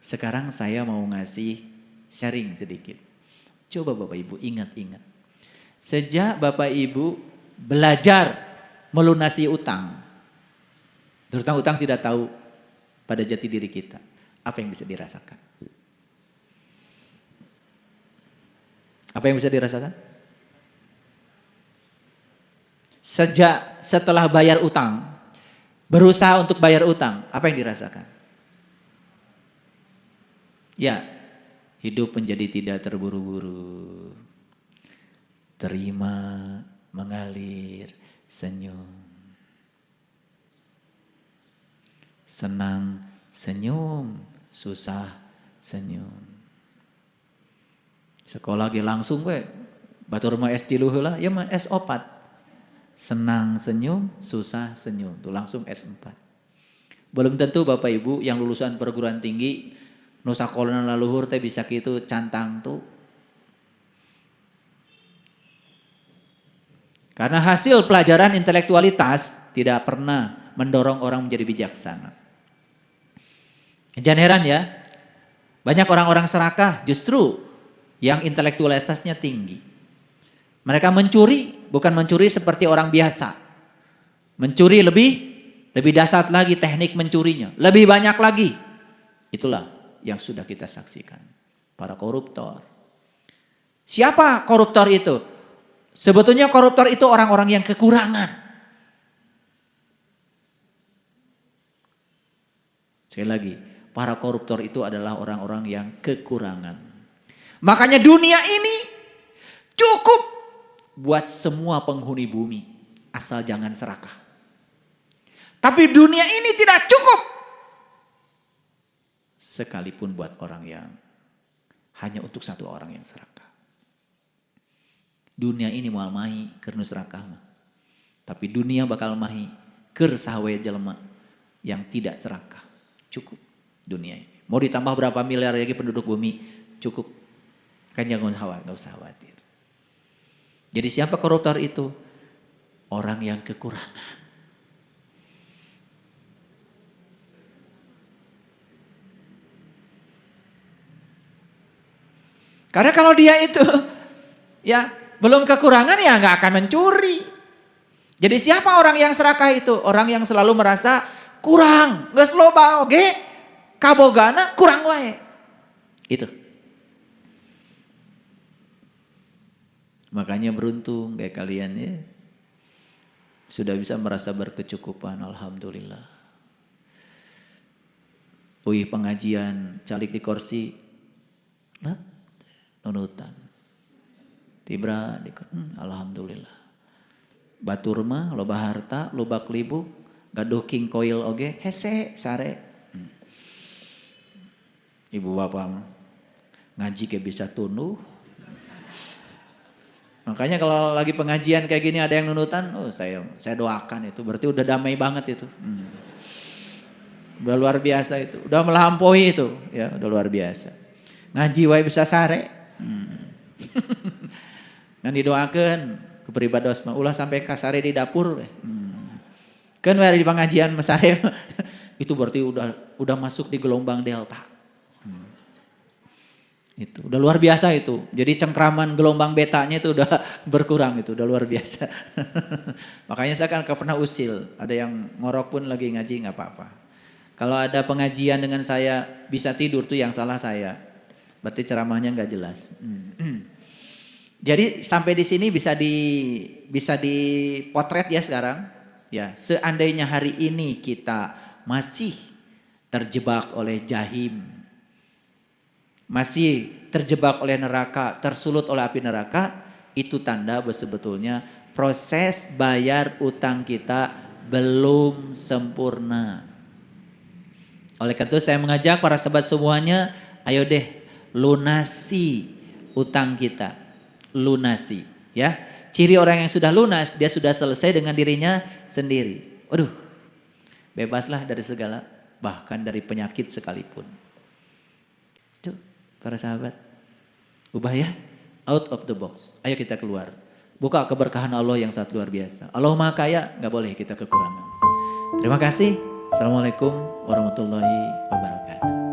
A: sekarang saya mau ngasih sharing sedikit. Coba Bapak Ibu ingat-ingat. Sejak Bapak Ibu belajar melunasi utang. Terutama utang tidak tahu pada jati diri kita. Apa yang bisa dirasakan? Apa yang bisa dirasakan? Setelah bayar utang, berusaha untuk bayar utang, apa yang dirasakan? Ya, hidup menjadi tidak terburu-buru. terima, mengalir, senyum. Senang, senyum, susah, senyum. Sekolah ge langsung we, batur mah S3 heula, ya mah S4. Senang, senyum, susah, senyum. Tuh langsung S4. Belum tentu Bapak Ibu yang lulusan perguruan tinggi nu sakolana laluhur teh bisa kitu cantang tuh. Karena hasil pelajaran intelektualitas tidak pernah mendorong orang menjadi bijaksana. Jangan heran ya, banyak orang-orang serakah justru yang intelektualitasnya tinggi. Mereka mencuri, bukan mencuri seperti orang biasa. Mencuri lebih dahsyat lagi teknik mencurinya, lebih banyak lagi. Itulah yang sudah kita saksikan, para koruptor. Siapa koruptor itu? Sebetulnya koruptor itu orang-orang yang kekurangan. Sekali lagi, para koruptor itu adalah orang-orang yang kekurangan. Makanya dunia ini cukup buat semua penghuni bumi, asal jangan serakah. Tapi dunia ini tidak cukup sekalipun buat orang yang hanya untuk satu orang yang serakah. Dunia ini moal mahi keur nu serakah mah. Tapi dunia bakal mahi keur sawe jelema yang tidak serakah. Cukup dunia ini. Mau ditambah berapa miliar lagi penduduk bumi, cukup. Kan jangan usah khawatir. Jadi siapa koruptor itu? Orang yang kekurangan. Karena kalau dia itu ya belum kekurangan ya nggak akan mencuri. Jadi siapa orang yang serakah itu? Orang yang selalu merasa kurang, geus loba oge, kabogana kurang wae. Itu. Makanya beruntung kayak kalian ya. Sudah bisa merasa berkecukupan, alhamdulillah. Wih pengajian, calik di kursi, lihat, nunutan. Tibra, alhamdulillah. Batur mah, loba harta, loba kelibuk, gaduh king koil oge, hese, sare. Ibu bapak mah, ngaji kayak bisa tunduh. Makanya kalau lagi pengajian kayak gini ada yang nunutan, oh saya doakan itu, berarti udah damai banget itu. Udah luar biasa itu, udah melampaui itu, ya udah luar biasa. Ngaji wae bisa sare. Kan didoakan ke peribados mah ulah sampai kasare di dapur. Kan wae di pengajian mesare itu berarti udah masuk di gelombang delta. Itu udah luar biasa itu. Jadi cengkraman gelombang betanya itu udah berkurang itu, udah luar biasa. Makanya saya kan pernah usil, ada yang ngorok pun lagi ngaji nggak apa-apa. Kalau ada pengajian dengan saya bisa tidur tuh yang salah saya. Berarti ceramahnya nggak jelas. Jadi sampai di sini bisa dipotret ya sekarang. Ya, seandainya hari ini kita masih terjebak oleh jahim, masih terjebak oleh neraka, tersulut oleh api neraka, itu tanda bahwa sebetulnya proses bayar utang kita belum sempurna. Oleh karena itu saya mengajak para sahabat semuanya, ayo deh lunasi utang kita. Lunasi, ya. Ciri orang yang sudah lunas, dia sudah selesai dengan dirinya sendiri. Waduh, bebaslah dari segala, bahkan dari penyakit sekalipun. Tuh, para sahabat, ubah ya, out of the box. Ayo kita keluar, buka keberkahan Allah yang sangat luar biasa. Allah Maha Kaya, gak boleh kita kekurangan. Terima kasih. Assalamualaikum warahmatullahi wabarakatuh.